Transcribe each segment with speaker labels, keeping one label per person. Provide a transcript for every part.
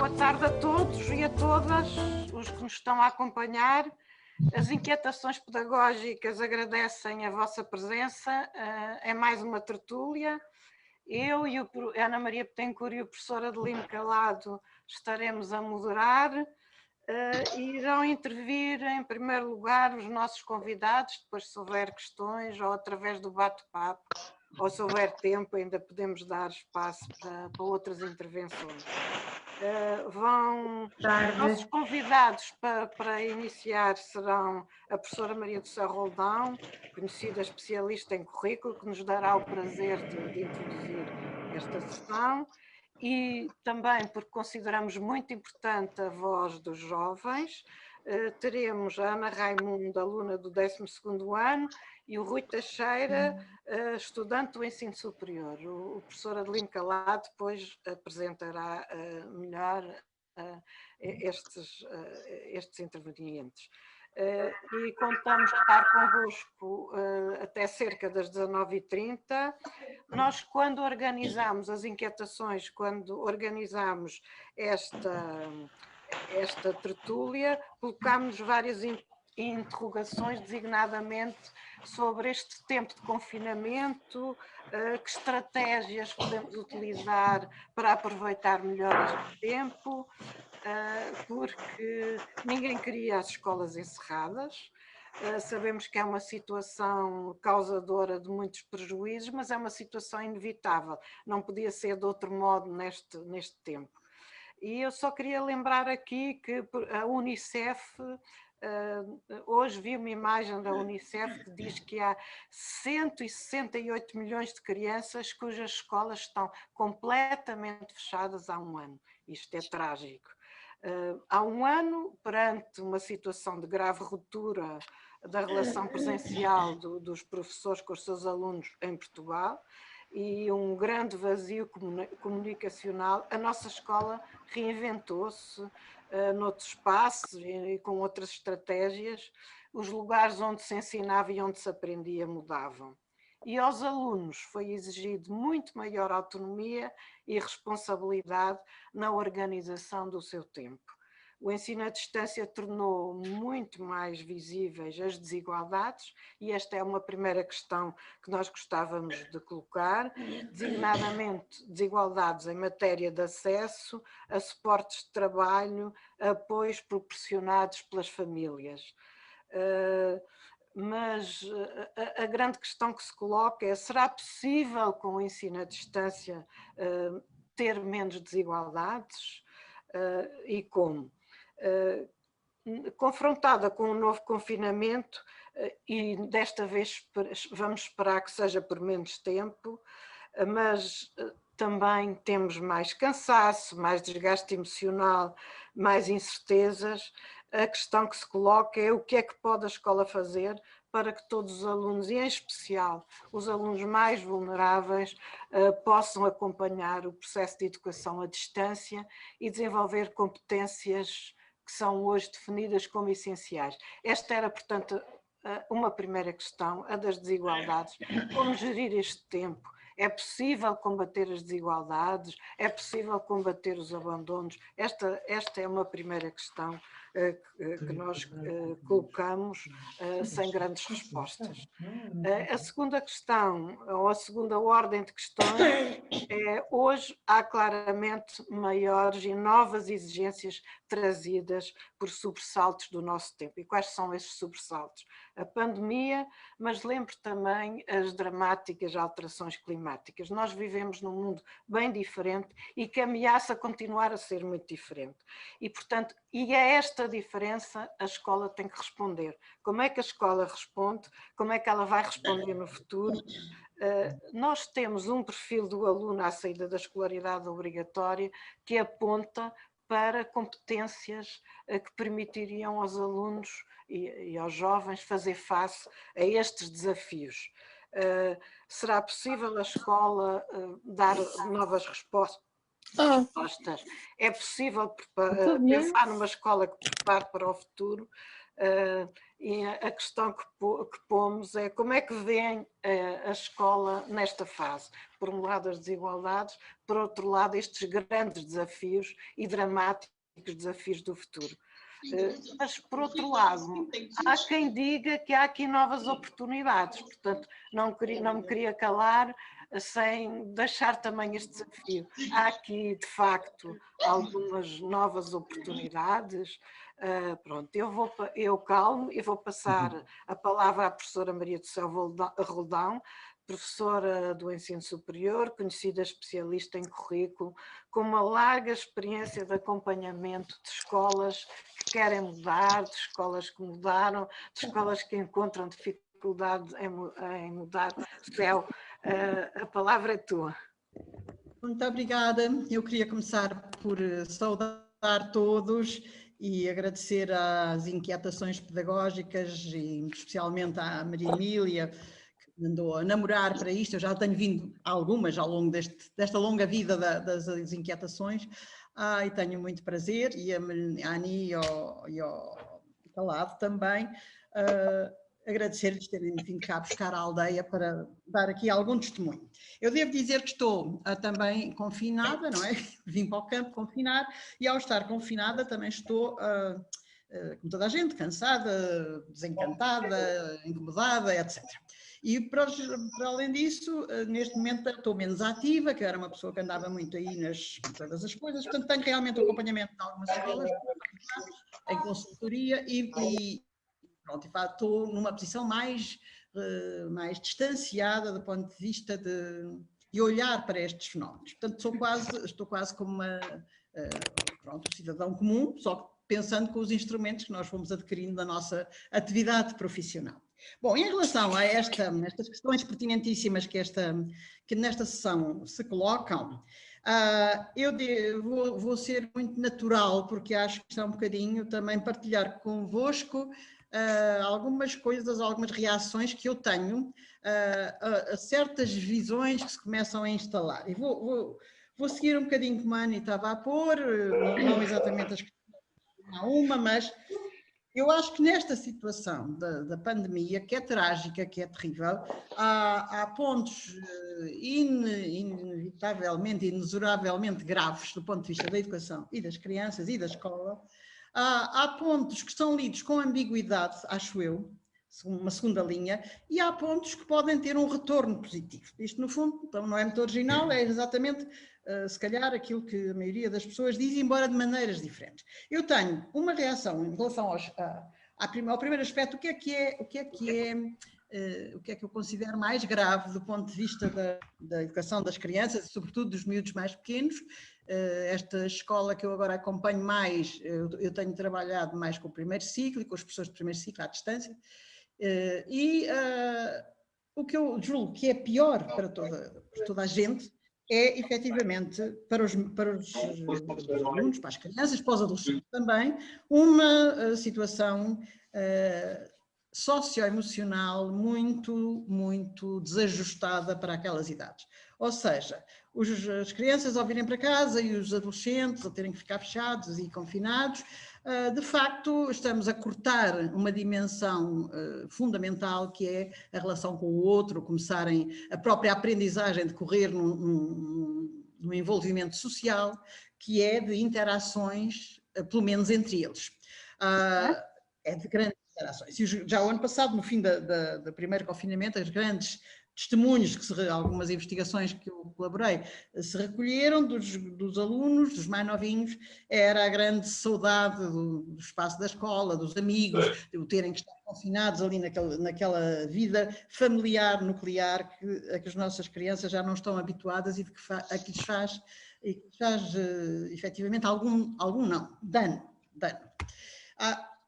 Speaker 1: Boa tarde a todos e a todas os que nos estão a acompanhar. As inquietações pedagógicas agradecem a vossa presença. É mais uma tertúlia. Eu e a Ana Maria Betancourt e o professor Adelino Calado estaremos a moderar. Irão intervir em primeiro lugar os nossos convidados, depois se houver questões ou através do bate-papo, ou se houver tempo ainda podemos dar espaço para outras intervenções. Os nossos convidados para iniciar serão a professora Maria do Céu Roldão, conhecida especialista em currículo, que nos dará o prazer de introduzir esta sessão, e também porque consideramos muito importante a voz dos jovens, teremos a Ana Raimundo, aluna do 12º ano, e o Rui Teixeira, estudante do ensino superior. O professor Adelino Calado depois apresentará melhor estes intervenientes. E contamos estar convosco até cerca das 19h30. Nós, quando organizamos as inquietações, quando organizamos esta tertúlia, colocámos várias interrogações, designadamente sobre este tempo de confinamento, que estratégias podemos utilizar para aproveitar melhor este tempo, porque ninguém queria as escolas encerradas. Sabemos que é uma situação causadora de muitos prejuízos, mas é uma situação inevitável, não podia ser de outro modo neste tempo. E eu só queria lembrar aqui que a Unicef, hoje vi uma imagem da Unicef que diz que há 168 milhões de crianças cujas escolas estão completamente fechadas há um ano. Isto é trágico. Há um ano, perante uma situação de grave ruptura da relação presencial dos professores com os seus alunos em Portugal e um grande vazio comunicacional, a nossa escola reinventou-se noutros espaços e com outras estratégias. Os lugares onde se ensinava e onde se aprendia mudavam. E aos alunos foi exigido muito maior autonomia e responsabilidade na organização do seu tempo. O ensino à distância tornou muito mais visíveis as desigualdades, e esta é uma primeira questão que nós gostávamos de colocar, designadamente desigualdades em matéria de acesso a suportes de trabalho, apoios proporcionados pelas famílias. Mas a grande questão que se coloca é: será possível com o ensino à distância ter menos desigualdades? E como? Confrontada com um novo confinamento, e desta vez vamos esperar que seja por menos tempo, mas também temos mais cansaço, mais desgaste emocional, mais incertezas. A questão que se coloca é: o que é que pode a escola fazer para que todos os alunos, e em especial os alunos mais vulneráveis, possam acompanhar o processo de educação à distância e desenvolver competências que são hoje definidas como essenciais. Esta era, portanto, uma primeira questão, a das desigualdades. Como gerir este tempo? É possível combater as desigualdades? É possível combater os abandonos? Esta é uma primeira questão que nós colocamos sem grandes respostas. A segunda questão, ou a segunda ordem de questões, é: hoje há claramente maiores e novas exigências trazidas por sobressaltos do nosso tempo. E quais são esses sobressaltos? A pandemia, mas lembro também as dramáticas alterações climáticas. Nós vivemos num mundo bem diferente e que ameaça continuar a ser muito diferente. E, portanto, a esta diferença a escola tem que responder. Como é que a escola responde? Como é que ela vai responder no futuro? Nós temos um perfil do aluno à saída da escolaridade obrigatória que aponta para competências que permitiriam aos alunos e aos jovens fazer face a estes desafios. Será possível a escola dar novas respostas? É possível pensar numa escola que prepare para o futuro? E a questão que pomos é como é que vêem a escola nesta fase. Por um lado as desigualdades, por outro lado estes grandes desafios e dramáticos desafios do futuro. Mas, por outro lado, há quem diga que há aqui novas oportunidades, portanto, não me queria calar sem deixar também este desafio. Há aqui, de facto, algumas novas oportunidades. Pronto, eu calmo e vou passar a palavra à professora Maria do Céu Roldão, professora do ensino superior, conhecida especialista em currículo, com uma larga experiência de acompanhamento de escolas que querem mudar, de escolas que mudaram, de escolas que encontram dificuldade em mudar. Céu, a palavra é tua.
Speaker 2: Muito obrigada. Eu queria começar por saudar todos e agradecer às inquietações pedagógicas e especialmente à Maria Emília, andou a namorar para isto. Eu já tenho vindo algumas ao longo desta longa vida das inquietações, e tenho muito prazer, e a Ani e ao Calado também, agradecer-lhes terem vindo cá buscar a aldeia para dar aqui algum testemunho. Eu devo dizer que estou também confinada, não é? Vim para o campo confinar, e ao estar confinada também estou, como toda a gente, cansada, desencantada, incomodada, etc. E para além disso, neste momento estou menos ativa, que era uma pessoa que andava muito aí nas todas as coisas, portanto tenho realmente o acompanhamento de algumas escolas, em consultoria e pronto, estou numa posição mais distanciada do ponto de vista de olhar para estes fenómenos. Portanto, estou quase como um cidadão comum, só que pensando com os instrumentos que nós fomos adquirindo na nossa atividade profissional. Bom, em relação a estas questões pertinentíssimas que nesta sessão se colocam, eu vou ser muito natural, porque acho que está um bocadinho também partilhar convosco algumas coisas, algumas reações que eu tenho a certas visões que se começam a instalar. E vou seguir um bocadinho como a Ani estava a pôr, não exatamente as questões a uma, mas eu acho que nesta situação da pandemia, que é trágica, que é terrível, há pontos inevitavelmente, inexoravelmente graves do ponto de vista da educação e das crianças e da escola. Há pontos que são lidos com ambiguidade, acho eu, uma segunda linha, e há pontos que podem ter um retorno positivo. Isto, no fundo, então, não é muito original, é exatamente, se calhar, aquilo que a maioria das pessoas diz, embora de maneiras diferentes. Eu tenho uma reação em relação ao primeiro aspecto, o que é que eu considero mais grave do ponto de vista da educação das crianças, e sobretudo dos miúdos mais pequenos. Esta escola que eu agora acompanho mais, eu tenho trabalhado mais com o primeiro ciclo e com as pessoas do primeiro ciclo à distância, o que eu julgo que é pior para toda a gente é, efetivamente, para os alunos, para as crianças, para os adolescentes também, uma situação socioemocional muito, muito desajustada para aquelas idades. Ou seja, as crianças ao virem para casa e os adolescentes a terem que ficar fechados e confinados, de facto estamos a cortar uma dimensão fundamental, que é a relação com o outro, começarem a própria aprendizagem de correr num envolvimento social, que é de interações, pelo menos entre eles. É de grandes interações. E já o ano passado, no fim do primeiro confinamento, as grandes testemunhos, algumas investigações que eu colaborei, se recolheram dos alunos, dos mais novinhos, era a grande saudade do espaço da escola, dos amigos, de terem que estar confinados ali naquela vida familiar, nuclear, a que as nossas crianças já não estão habituadas e a que lhes faz efetivamente algum não, dano.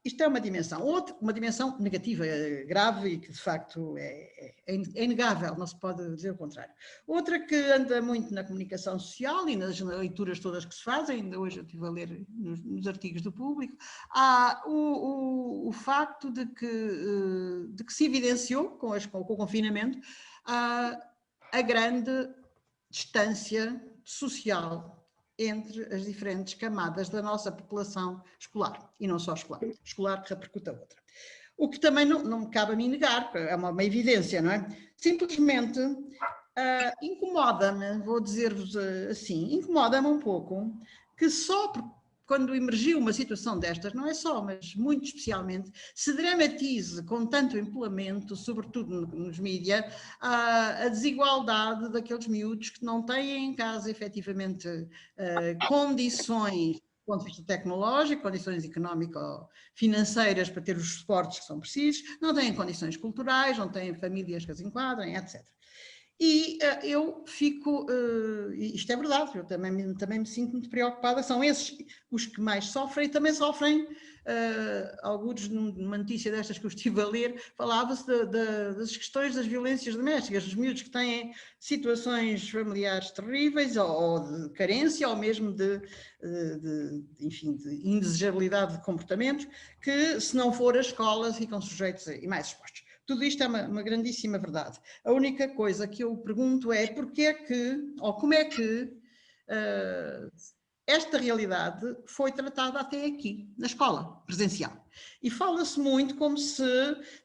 Speaker 2: Isto é uma dimensão. Uma dimensão negativa, grave, e que de facto é inegável, não se pode dizer o contrário. Outra que anda muito na comunicação social e nas leituras todas que se fazem, ainda hoje eu estive a ler nos artigos do Público, há o facto de que se evidenciou com o confinamento a grande distância social entre as diferentes camadas da nossa população escolar, e não só escolar, escolar que repercute a outra. O que também não me cabe a mim negar, é uma evidência, não é? Simplesmente incomoda-me, vou dizer-vos assim, incomoda-me um pouco que só quando emergiu uma situação destas, não é só, mas muito especialmente, se dramatize com tanto empolamento, sobretudo nos mídias, a desigualdade daqueles miúdos que não têm em casa efetivamente condições, do ponto de vista tecnológico, condições económico-financeiras para ter os suportes que são precisos, não têm condições culturais, não têm famílias que as enquadrem, etc. E eu fico, isto é verdade, eu também me sinto muito preocupada, são esses os que mais sofrem, e também sofrem, alguns numa notícia destas que eu estive a ler, falava-se das questões das violências domésticas, dos miúdos que têm situações familiares terríveis, ou de carência, ou mesmo enfim, de indesejabilidade de comportamentos, que se não for a escola ficam sujeitos e mais expostos. Tudo isto é uma grandíssima verdade. A única coisa que eu pergunto é porque é que, ou como é que esta realidade foi tratada até aqui, na escola presencial. E fala-se muito como se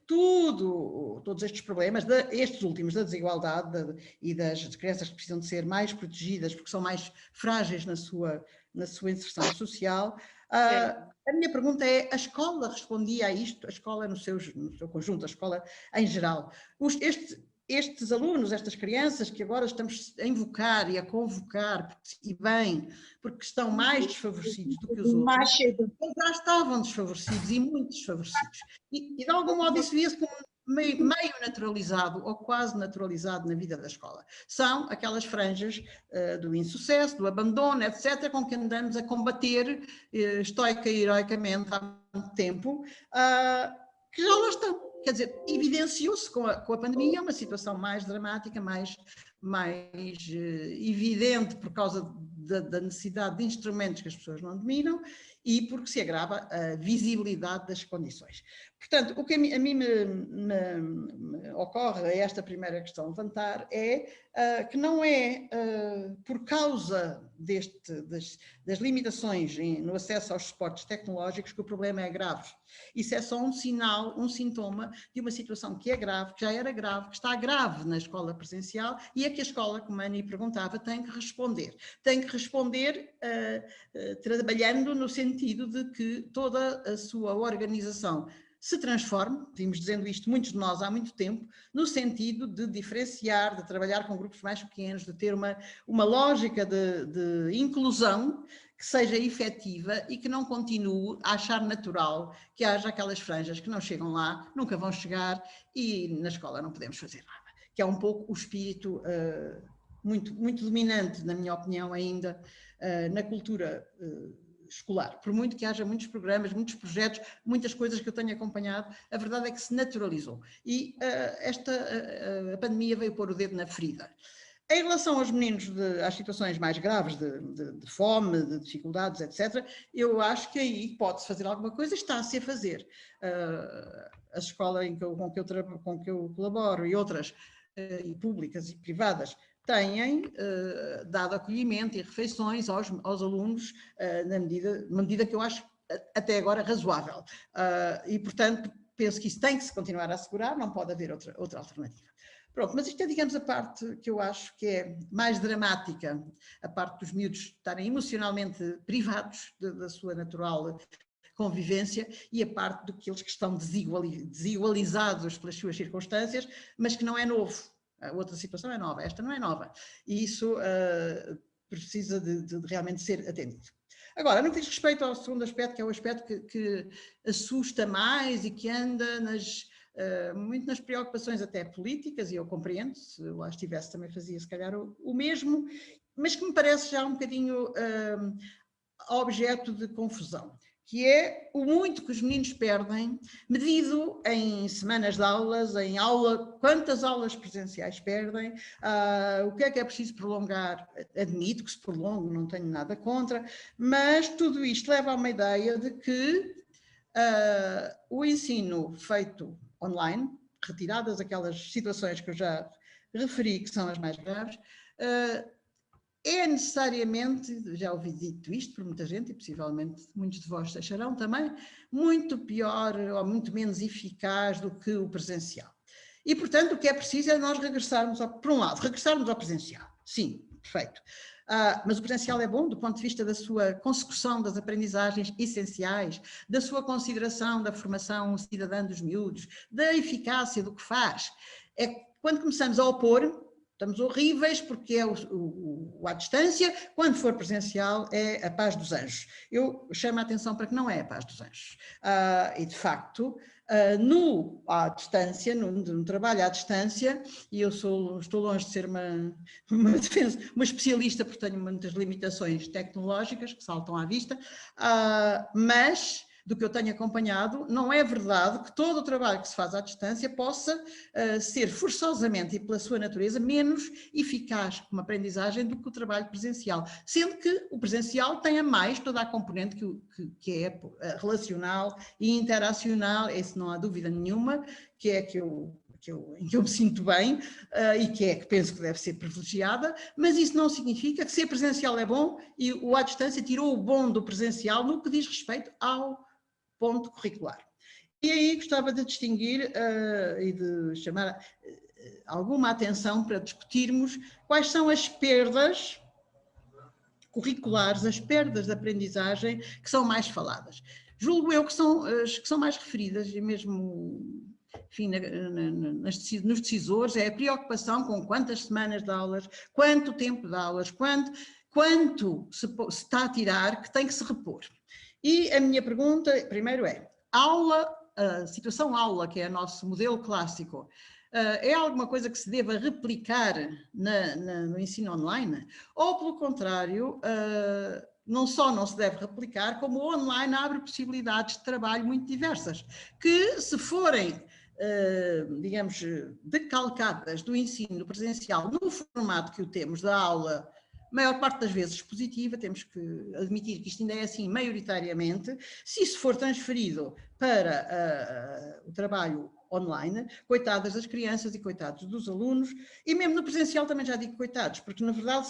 Speaker 2: todos estes problemas, estes últimos, da desigualdade e das crianças que precisam de ser mais protegidas porque são mais frágeis na sua inserção social. A minha pergunta é, a escola respondia a isto? A escola no seu conjunto, a escola em geral. Estes alunos, estas crianças que agora estamos a invocar e a convocar, e bem, porque estão mais desfavorecidos do que os outros, eles já estavam desfavorecidos e muito desfavorecidos. E de algum modo isso via-se como meio naturalizado ou quase naturalizado na vida da escola. São aquelas franjas do insucesso, do abandono, etc., com que andamos a combater estoica e heroicamente há muito tempo, que já lá estão. Quer dizer, evidenciou-se com a pandemia uma situação mais dramática, mais evidente por causa da necessidade de instrumentos que as pessoas não dominam e porque se agrava a visibilidade das condições. Portanto, o que a mim me ocorre a esta primeira questão a levantar é que não é por causa das limitações no acesso aos suportes tecnológicos que o problema é grave. Isso é só um sinal, um sintoma de uma situação que é grave, que já era grave, que está grave na escola presencial e a que a escola, como a Ani perguntava, tem que responder. Tem que responder trabalhando no sentido de que toda a sua organização se transforme, vimos dizendo isto muitos de nós há muito tempo, no sentido de diferenciar, de trabalhar com grupos mais pequenos, de ter uma lógica de inclusão que seja efetiva e que não continue a achar natural que haja aquelas franjas que não chegam lá, nunca vão chegar e na escola não podemos fazer nada, que é um pouco o espírito muito, muito dominante, na minha opinião, ainda na cultura escolar. Por muito que haja muitos programas, muitos projetos, muitas coisas que eu tenho acompanhado, a verdade é que se naturalizou. E a pandemia veio pôr o dedo na ferida. Em relação aos meninos, às situações mais graves de fome, de dificuldades, etc., eu acho que aí pode-se fazer alguma coisa, está-se a fazer. A escola com que eu colaboro e outras, e públicas e privadas, têm dado acolhimento e refeições aos alunos na medida que eu acho até agora razoável. E, portanto, penso que isso tem que se continuar a assegurar, não pode haver outra alternativa. Pronto, mas isto é, digamos, a parte que eu acho que é mais dramática, a parte dos miúdos estarem emocionalmente privados da sua natural convivência e a parte daqueles que estão desigualizados pelas suas circunstâncias, mas que não é novo. A outra situação é nova, esta não é nova. E isso precisa de realmente ser atendido. Agora, no que diz respeito ao segundo aspecto, que é o aspecto que assusta mais e que anda muito nas preocupações até políticas, e eu compreendo, se eu lá estivesse também fazia se calhar o mesmo, mas que me parece já um bocadinho objeto de confusão, que é o muito que os meninos perdem, medido em semanas de aulas, em aula, quantas aulas presenciais perdem, o que é preciso prolongar, admito que se prolongue, não tenho nada contra, mas tudo isto leva a uma ideia de que o ensino feito online, retiradas aquelas situações que eu já referi, que são as mais graves, é necessariamente, já ouvi dito isto por muita gente, e possivelmente muitos de vós acharão também, muito pior ou muito menos eficaz do que o presencial. E, portanto, o que é preciso é nós regressarmos, por um lado, regressarmos ao presencial. Sim, perfeito. Mas o presencial é bom do ponto de vista da sua consecução das aprendizagens essenciais, da sua consideração da formação cidadã dos miúdos, da eficácia do que faz. É quando começamos a opor, estamos horríveis porque é o à distância, quando for presencial é a paz dos anjos. Eu chamo a atenção para que não é a paz dos anjos. E de facto, à distância, no trabalho à distância, e eu estou longe de ser uma especialista porque tenho muitas limitações tecnológicas que saltam à vista, mas do que eu tenho acompanhado, não é verdade que todo o trabalho que se faz à distância possa ser forçosamente e pela sua natureza menos eficaz como aprendizagem do que o trabalho presencial, sendo que o presencial tem a mais toda a componente que é relacional e interacional, esse não há dúvida nenhuma, que é em que eu me sinto bem e que penso que deve ser privilegiada, mas isso não significa que ser presencial é bom e o à distância tirou o bom do presencial no que diz respeito ao ponto curricular. E aí gostava de distinguir e de chamar alguma atenção para discutirmos quais são as perdas curriculares, as perdas de aprendizagem que são mais faladas. Julgo eu que são as que são mais referidas e mesmo, enfim, nos decisores, é a preocupação com quantas semanas de aulas, quanto tempo de aulas, quanto se está a tirar que tem que se repor. E a minha pergunta, primeiro a situação aula, que é o nosso modelo clássico, é alguma coisa que se deva replicar no ensino online? Ou, pelo contrário, não só não se deve replicar, como o online abre possibilidades de trabalho muito diversas, que se forem, digamos, decalcadas do ensino presencial no formato que o temos da aula, maior parte das vezes positiva, temos que admitir que isto ainda é assim maioritariamente, se isso for transferido para o trabalho online, coitadas das crianças e coitados dos alunos, e mesmo no presencial também já digo coitados, porque na verdade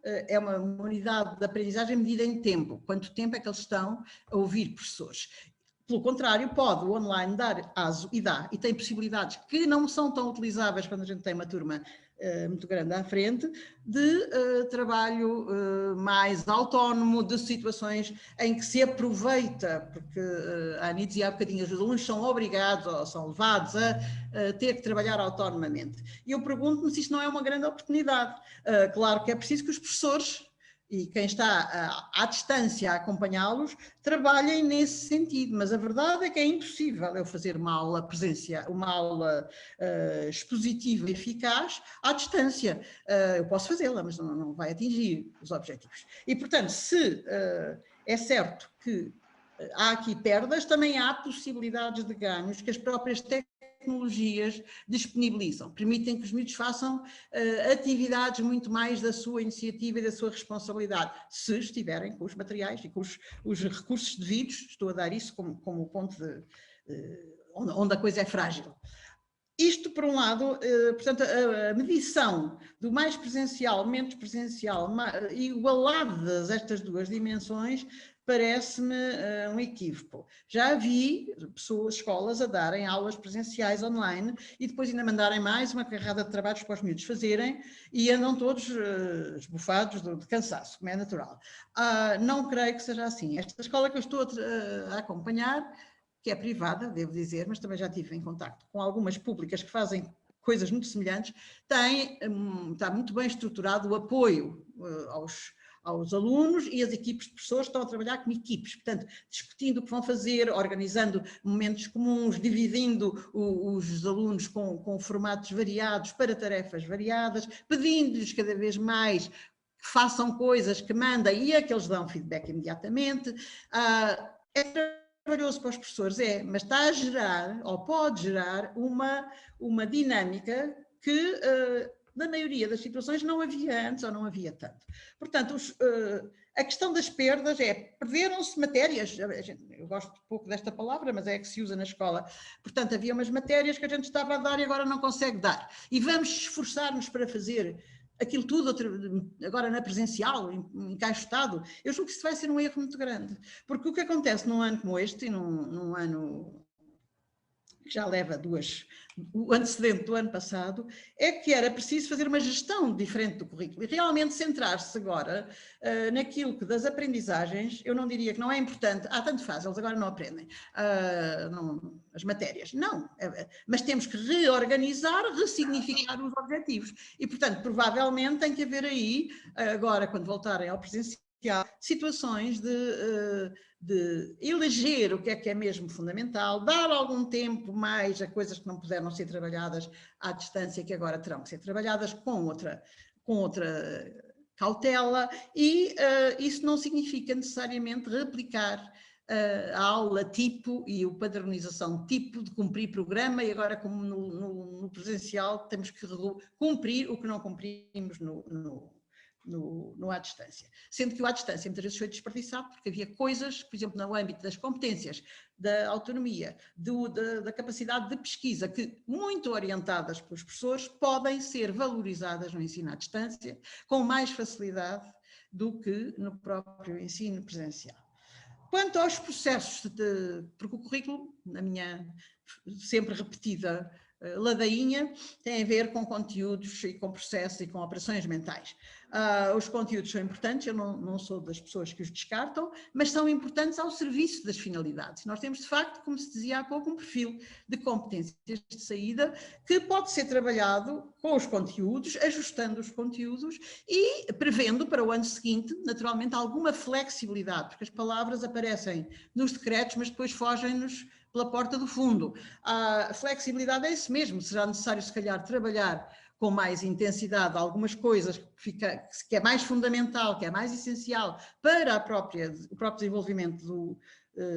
Speaker 2: é uma unidade de aprendizagem medida em tempo, quanto tempo é que eles estão a ouvir professores. Pelo contrário, pode o online dar aso e tem possibilidades que não são tão utilizáveis quando a gente tem uma turma muito grande à frente, de trabalho mais autónomo, de situações em que se aproveita, porque a Ani dizia há bocadinho, os alunos são obrigados ou são levados a ter que trabalhar autonomamente. E eu pergunto-me se isto não é uma grande oportunidade. Claro que é preciso que os professores e quem está à distância a acompanhá-los, trabalhem nesse sentido, mas a verdade é que é impossível eu fazer uma aula presencial, uma aula expositiva eficaz à distância. Eu posso fazê-la, mas não vai atingir os objetivos. E, portanto, se é certo que há aqui perdas, também há possibilidades de ganhos que as próprias tecnologias disponibilizam, permitem que os miúdos façam atividades muito mais da sua iniciativa e da sua responsabilidade, se estiverem com os materiais e com os recursos devidos. Estou a dar isso como ponto onde a coisa é frágil. Isto, por um lado, portanto, a medição do mais presencial, menos presencial, igualadas estas duas dimensões, parece-me um equívoco. Já vi escolas a darem aulas presenciais online e depois ainda mandarem mais uma carrada de trabalhos para os miúdos fazerem e andam todos esbofados de cansaço, como é natural. Não creio que seja assim. Esta escola que eu estou a acompanhar, que é privada, devo dizer, mas também já estive em contacto com algumas públicas que fazem coisas muito semelhantes, está muito bem estruturado o apoio aos alunos, e as equipes de professores estão a trabalhar como equipes, portanto, discutindo o que vão fazer, organizando momentos comuns, dividindo os alunos com formatos variados para tarefas variadas, pedindo-lhes cada vez mais que façam coisas que mandem e a que eles dão feedback imediatamente. É trabalhoso para os professores, mas está a gerar, ou pode gerar, uma dinâmica que na maioria das situações não havia antes ou não havia tanto. Portanto, a questão das perdas perderam-se matérias, eu gosto pouco desta palavra, mas é a que se usa na escola. Portanto, havia umas matérias que a gente estava a dar e agora não consegue dar. E vamos esforçar-nos para fazer aquilo tudo agora na presencial, encaixotado, eu julgo que isso vai ser um erro muito grande. Porque o que acontece num ano como este, e num ano que já leva o antecedente do ano passado, é que era preciso fazer uma gestão diferente do currículo e realmente centrar-se agora naquilo que das aprendizagens, eu não diria que não é importante, tanto faz, eles agora não aprendem as matérias, não, mas temos que reorganizar, ressignificar os objetivos e, portanto, provavelmente tem que haver aí, agora quando voltarem ao presencial, situações de eleger o que é mesmo fundamental, dar algum tempo mais a coisas que não puderam ser trabalhadas à distância, que agora terão que ser trabalhadas com outra cautela, e isso não significa necessariamente replicar a aula tipo e o padronização tipo de cumprir programa, e agora como no presencial temos que cumprir o que não cumprimos no à distância. Sendo que o à distância muitas vezes foi desperdiçado porque havia coisas, por exemplo, no âmbito das competências, da autonomia, da capacidade de pesquisa, que muito orientadas pelos professores, podem ser valorizadas no ensino à distância com mais facilidade do que no próprio ensino presencial. Quanto aos processos, porque o currículo, na minha sempre repetida ladainha, tem a ver com conteúdos e com processos e com operações mentais. Os conteúdos são importantes, eu não sou das pessoas que os descartam, mas são importantes ao serviço das finalidades. Nós temos, de facto, como se dizia há pouco, um perfil de competências de saída que pode ser trabalhado com os conteúdos, ajustando os conteúdos e prevendo para o ano seguinte, naturalmente, alguma flexibilidade, porque as palavras aparecem nos decretos, mas depois fogem-nos pela porta do fundo. A flexibilidade é isso mesmo, será necessário se calhar trabalhar com mais intensidade algumas coisas que é mais fundamental, que é mais essencial para o próprio desenvolvimento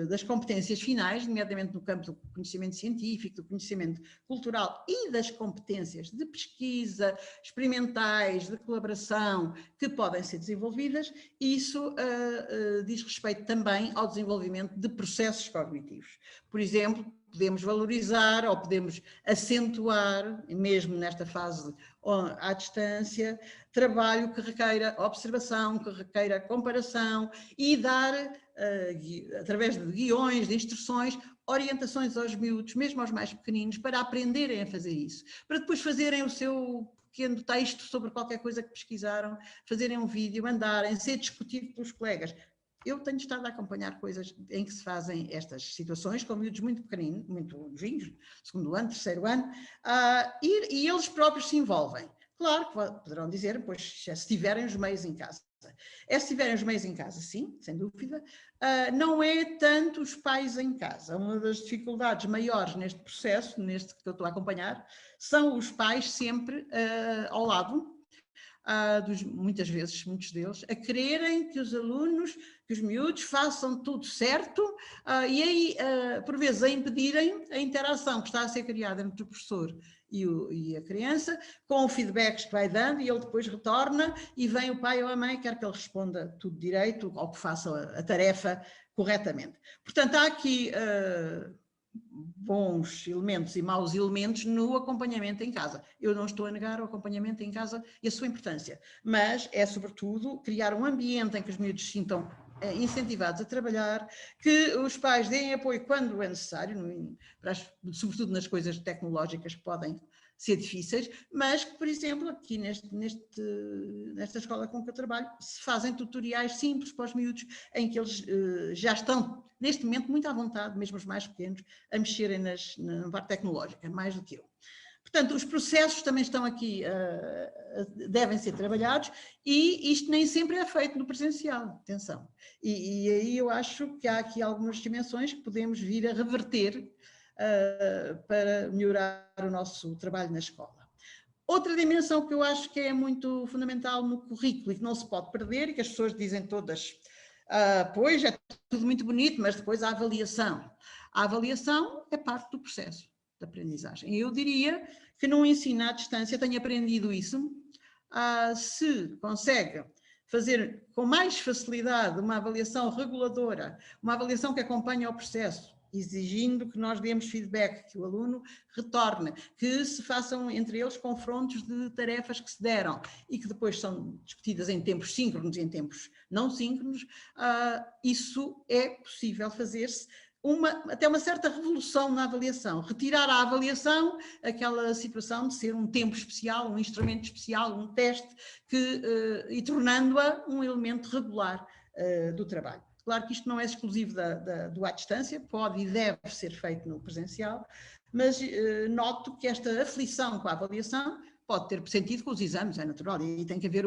Speaker 2: das competências finais, nomeadamente no campo do conhecimento científico, do conhecimento cultural e das competências de pesquisa, experimentais, de colaboração, que podem ser desenvolvidas. Isso diz respeito também ao desenvolvimento de processos cognitivos. Por exemplo, podemos valorizar ou podemos acentuar, mesmo nesta fase à distância, trabalho que requeira observação, que requeira comparação e dar, através de guiões, de instruções, orientações aos miúdos, mesmo aos mais pequeninos, para aprenderem a fazer isso, para depois fazerem o seu pequeno texto sobre qualquer coisa que pesquisaram, fazerem um vídeo, mandarem, ser discutido pelos colegas. Eu tenho estado a acompanhar coisas em que se fazem estas situações com miúdos muito pequeninos, muito novinhos, segundo ano, terceiro ano, e eles próprios se envolvem. Claro que poderão dizer, pois, se tiverem os meios em casa. Se tiverem os meios em casa, sim, sem dúvida. Não é tanto os pais em casa. Uma das dificuldades maiores neste processo, neste que eu estou a acompanhar, são os pais sempre ao lado, muitas vezes, muitos deles, a quererem que os alunos, que os miúdos façam tudo certo e aí, por vezes, a impedirem a interação que está a ser criada entre o professor e a criança, com o feedback que vai dando, e ele depois retorna e vem o pai ou a mãe, quer que ele responda tudo direito ou que faça a tarefa corretamente. Portanto, há aqui bons elementos e maus elementos no acompanhamento em casa. Eu não estou a negar o acompanhamento em casa e a sua importância, mas é sobretudo criar um ambiente em que os miúdos se sintam incentivados a trabalhar, que os pais deem apoio quando é necessário, sobretudo nas coisas tecnológicas que podem ser difíceis, mas que, por exemplo, aqui nesta escola com que eu trabalho, se fazem tutoriais simples para os miúdos, em que eles já estão, neste momento, muito à vontade, mesmo os mais pequenos, a mexerem na parte tecnológica, mais do que eu. Portanto, os processos também estão aqui, devem ser trabalhados, e isto nem sempre é feito no presencial, atenção. E aí eu acho que há aqui algumas dimensões que podemos vir a reverter para melhorar o nosso trabalho na escola. Outra dimensão que eu acho que é muito fundamental no currículo e que não se pode perder, e que as pessoas dizem todas, pois é tudo muito bonito, mas depois a avaliação. A avaliação é parte do processo de aprendizagem. E eu diria que no ensino à distância tenho aprendido isso, se consegue fazer com mais facilidade uma avaliação reguladora, uma avaliação que acompanha o processo, exigindo que nós demos feedback, que o aluno retorne, que se façam entre eles confrontos de tarefas que se deram e que depois são discutidas em tempos síncronos e em tempos não síncronos, isso é possível fazer-se. Até uma certa revolução na avaliação, retirar a avaliação aquela situação de ser um tempo especial, um instrumento especial, um teste, e tornando-a um elemento regular do trabalho. Claro que isto não é exclusivo do à distância, pode e deve ser feito no presencial, mas noto que esta aflição com a avaliação pode ter sentido com os exames, é natural, e tem que haver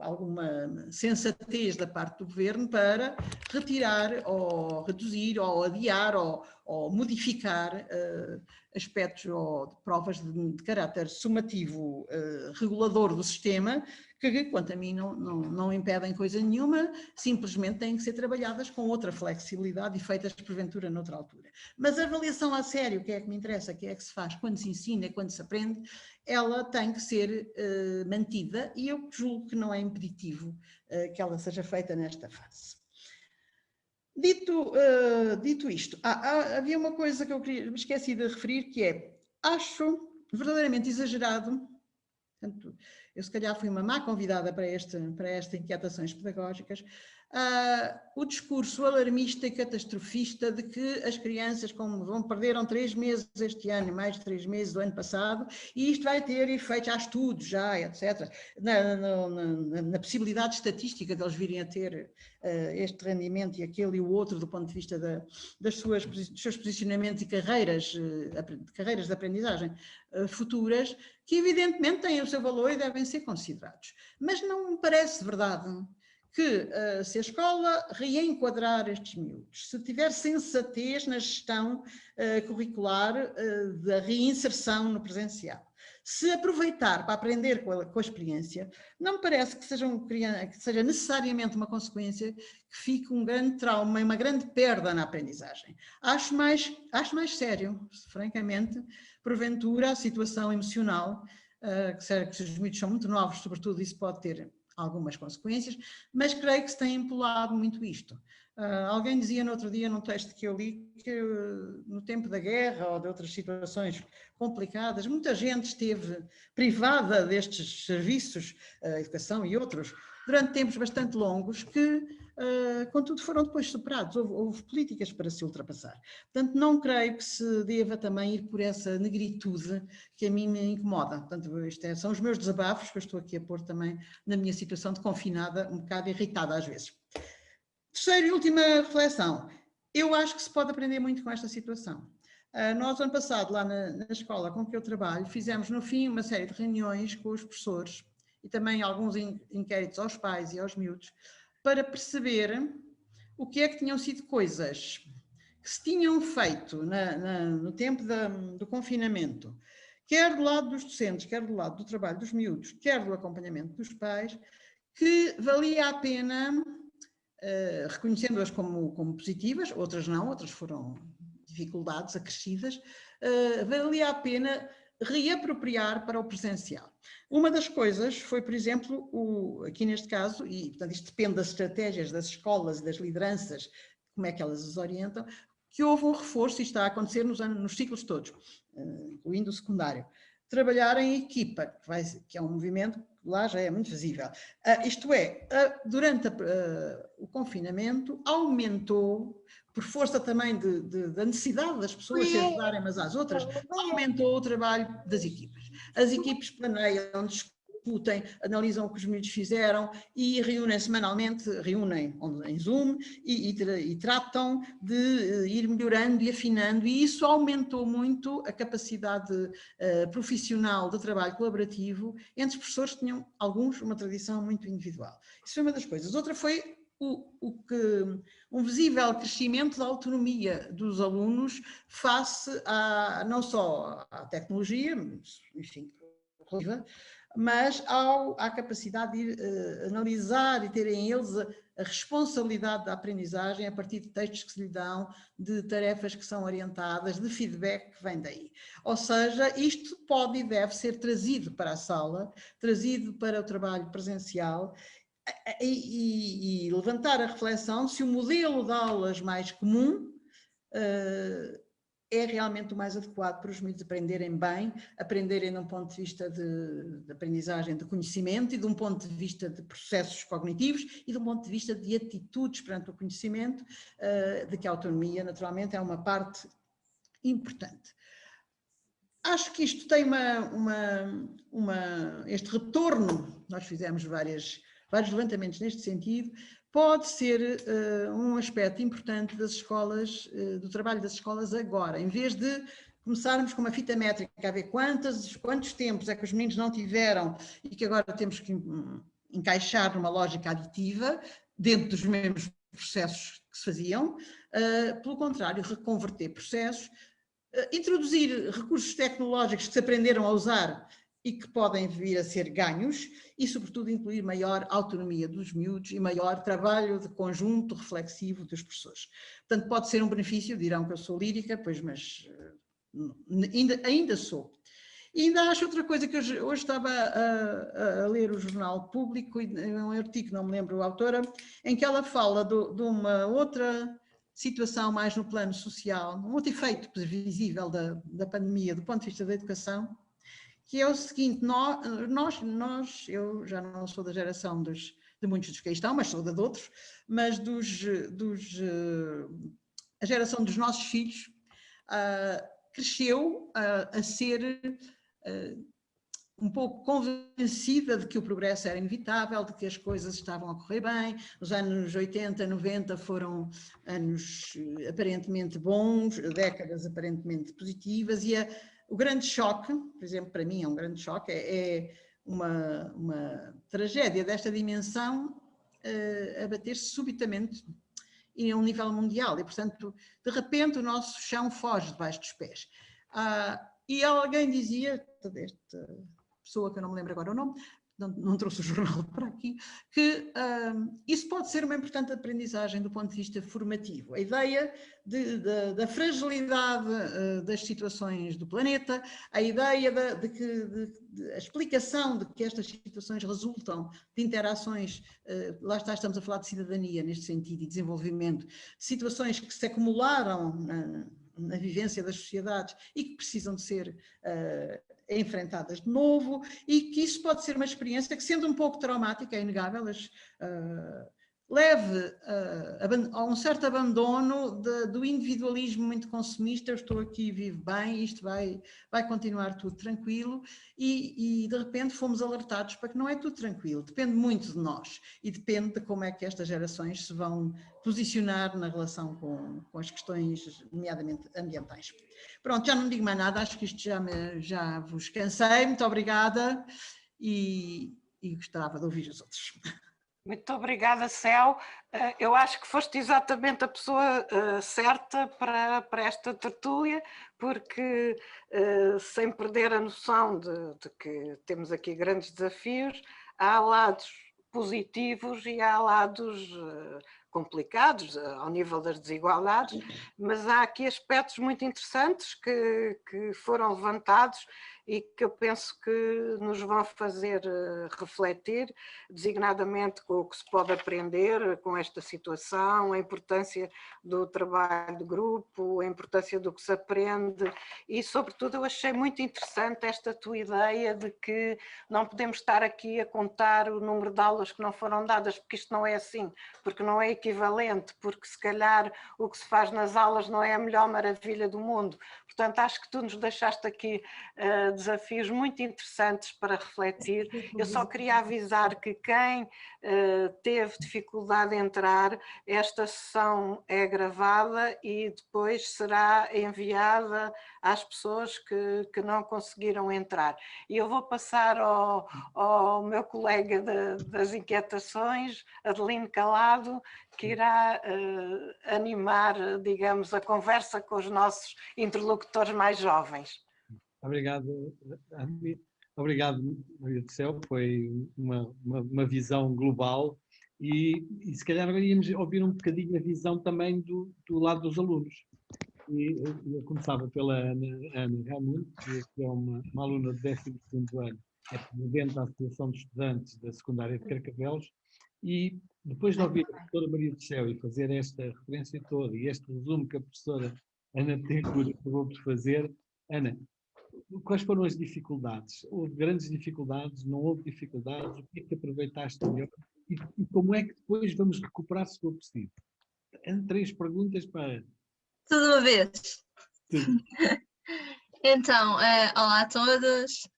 Speaker 2: alguma sensatez da parte do governo para retirar ou reduzir ou adiar ou modificar aspectos ou de provas de caráter sumativo regulador do sistema, que quanto a mim não impedem coisa nenhuma, simplesmente têm que ser trabalhadas com outra flexibilidade e feitas porventura noutra altura. Mas a avaliação a sério, que é que me interessa, que é que se faz quando se ensina, quando se aprende, ela tem que ser mantida e eu julgo que não é impeditivo que ela seja feita nesta fase. Dito isto, havia uma coisa que eu me esqueci de referir, que é, acho verdadeiramente exagerado, portanto, eu se calhar fui uma má convidada para estas inquietações pedagógicas, o discurso alarmista e catastrofista de que as crianças perderam 3 meses este ano, mais de 3 meses do ano passado, e isto vai ter efeitos, há estudos já, etc., na possibilidade estatística de eles virem a ter este rendimento e aquele e o outro do ponto de vista dos seus posicionamentos e carreiras de aprendizagem futuras, que evidentemente têm o seu valor e devem ser considerados. Mas não me parece verdade que se a escola reenquadrar estes miúdos, se tiver sensatez na gestão curricular da reinserção no presencial, se aproveitar para aprender com a experiência, não me parece que seja necessariamente uma consequência que fique um grande trauma e uma grande perda na aprendizagem. Acho mais sério, francamente, porventura, a situação emocional, que os miúdos são muito novos, sobretudo, isso pode ter algumas consequências, mas creio que se tem empolado muito isto. Alguém dizia no outro dia, num texto que eu li, que no tempo da guerra ou de outras situações complicadas, muita gente esteve privada destes serviços, educação e outros, durante tempos bastante longos, que, contudo, foram depois superados. Houve políticas para se ultrapassar. Portanto, não creio que se deva também ir por essa negritude que a mim me incomoda. Portanto, são os meus desabafos que eu estou aqui a pôr também na minha situação de confinada, um bocado irritada às vezes. Terceira e última reflexão. Eu acho que se pode aprender muito com esta situação. Nós, ano passado, lá na escola com que eu trabalho, fizemos no fim uma série de reuniões com os professores e também alguns inquéritos aos pais e aos miúdos, para perceber o que é que tinham sido coisas que se tinham feito no tempo do confinamento, quer do lado dos docentes, quer do lado do trabalho dos miúdos, quer do acompanhamento dos pais, que valia a pena, reconhecendo-as como positivas, outras não, outras foram dificuldades acrescidas, valia a pena reapropriar para o presencial. Uma das coisas foi, por exemplo, aqui neste caso, e portanto isto depende das estratégias das escolas e das lideranças, como é que elas as orientam, que houve um reforço, e está a acontecer nos ciclos todos, incluindo o secundário, trabalhar em equipa, que é um movimento que lá já é muito visível. Isto é, durante o confinamento aumentou, por força também da necessidade das pessoas se ajudarem umas às outras, aumentou o trabalho das equipas. As equipes planeiam, discutem, analisam o que os miúdos fizeram e reúnem semanalmente, em Zoom e tratam de ir melhorando e afinando, e isso aumentou muito a capacidade profissional de trabalho colaborativo entre os professores que tinham, alguns, uma tradição muito individual. Isso foi uma das coisas. Outra foi um visível crescimento da autonomia dos alunos face não só à tecnologia, enfim, mas à capacidade de analisar e terem eles a responsabilidade da aprendizagem a partir de textos que se lhe dão, de tarefas que são orientadas, de feedback que vem daí. Ou seja, isto pode e deve ser trazido para a sala, trazido para o trabalho presencial e levantar a reflexão se o modelo de aulas mais comum é realmente o mais adequado para os miúdos aprenderem bem, aprenderem de um ponto de vista de aprendizagem de conhecimento e de um ponto de vista de processos cognitivos e de um ponto de vista de atitudes perante o conhecimento, de que a autonomia, naturalmente, é uma parte importante. Acho que isto tem este retorno, nós fizemos vários levantamentos neste sentido, pode ser um aspecto importante das escolas, do trabalho das escolas agora, em vez de começarmos com uma fita métrica, a ver quantos tempos é que os meninos não tiveram e que agora temos que encaixar numa lógica aditiva, dentro dos mesmos processos que se faziam, pelo contrário, reconverter processos, introduzir recursos tecnológicos que se aprenderam a usar e que podem vir a ser ganhos e, sobretudo, incluir maior autonomia dos miúdos e maior trabalho de conjunto reflexivo dos professores. Portanto, pode ser um benefício, dirão que eu sou lírica, pois, mas ainda sou. E ainda acho outra coisa que hoje estava a ler o Jornal Público, um artigo, não me lembro a autora, em que ela fala de uma outra situação mais no plano social, um outro efeito previsível da pandemia do ponto de vista da educação, que é o seguinte: eu já não sou da geração de muitos dos que aí estão, mas sou de outros, mas a geração dos nossos filhos cresceu a ser um pouco convencida de que o progresso era inevitável, de que as coisas estavam a correr bem. Os anos 80, 90 foram anos aparentemente bons, décadas aparentemente positivas, e o grande choque, por exemplo, para mim é um grande choque, é uma tragédia desta dimensão abater-se subitamente em um nível mundial, e portanto, de repente o nosso chão foge debaixo dos pés. E alguém dizia, esta pessoa que eu não me lembro agora o nome, não trouxe o jornal para aqui, que isso pode ser uma importante aprendizagem do ponto de vista formativo. A ideia da fragilidade das situações do planeta, a ideia a explicação de que estas situações resultam de interações, lá estamos a falar de cidadania neste sentido e desenvolvimento, situações que se acumularam na vivência das sociedades e que precisam de ser enfrentadas de novo, e que isso pode ser uma experiência que, sendo um pouco traumática, é inegável, leve a um certo abandono do individualismo muito consumista. Eu estou aqui, vivo bem, isto vai continuar tudo tranquilo, e de repente fomos alertados para que não é tudo tranquilo, depende muito de nós e depende de como é que estas gerações se vão posicionar na relação com as questões, nomeadamente ambientais. Pronto, já não digo mais nada, acho que isto já vos cansei. Muito obrigada e gostava de ouvir os outros.
Speaker 1: Muito obrigada, Céu. Eu acho que foste exatamente a pessoa certa para esta tertúlia, porque sem perder a noção de que temos aqui grandes desafios, há lados positivos e há lados complicados ao nível das desigualdades, mas há aqui aspectos muito interessantes que foram levantados e que eu penso que nos vão fazer refletir, designadamente com o que se pode aprender com esta situação, a importância do trabalho de grupo, a importância do que se aprende e, sobretudo, eu achei muito interessante esta tua ideia de que não podemos estar aqui a contar o número de aulas que não foram dadas, porque isto não é assim, porque não é equivalente, porque se calhar o que se faz nas aulas não é a melhor maravilha do mundo. Portanto, acho que tu nos deixaste aqui desafios muito interessantes para refletir. Eu só queria avisar que quem teve dificuldade em entrar, esta sessão é gravada e depois será enviada às pessoas que não conseguiram entrar. E eu vou passar ao meu colega das inquietações, Adelino Calado, que irá animar, digamos, a conversa com os nossos interlocutores mais jovens.
Speaker 3: Obrigado, Andy. Obrigado, Maria do Céu. Foi uma visão global e se calhar agora íamos ouvir um bocadinho a visão também do lado dos alunos. E eu começava pela Ana Raimundo, que é uma aluna de 12º ano, é presidente da Associação de Estudantes da Secundária de Carcavelos, E depois de ouvir a professora Maria do Céu e fazer esta referência toda e este resumo que a professora Ana Betancourt acabou por fazer, Ana, quais foram as dificuldades? Houve grandes dificuldades? Não houve dificuldades? O que é que aproveitaste melhor? E como é que depois vamos recuperar se for preciso? 3 perguntas para...
Speaker 4: Tudo uma vez.
Speaker 3: Tudo.
Speaker 4: Então, olá a todos.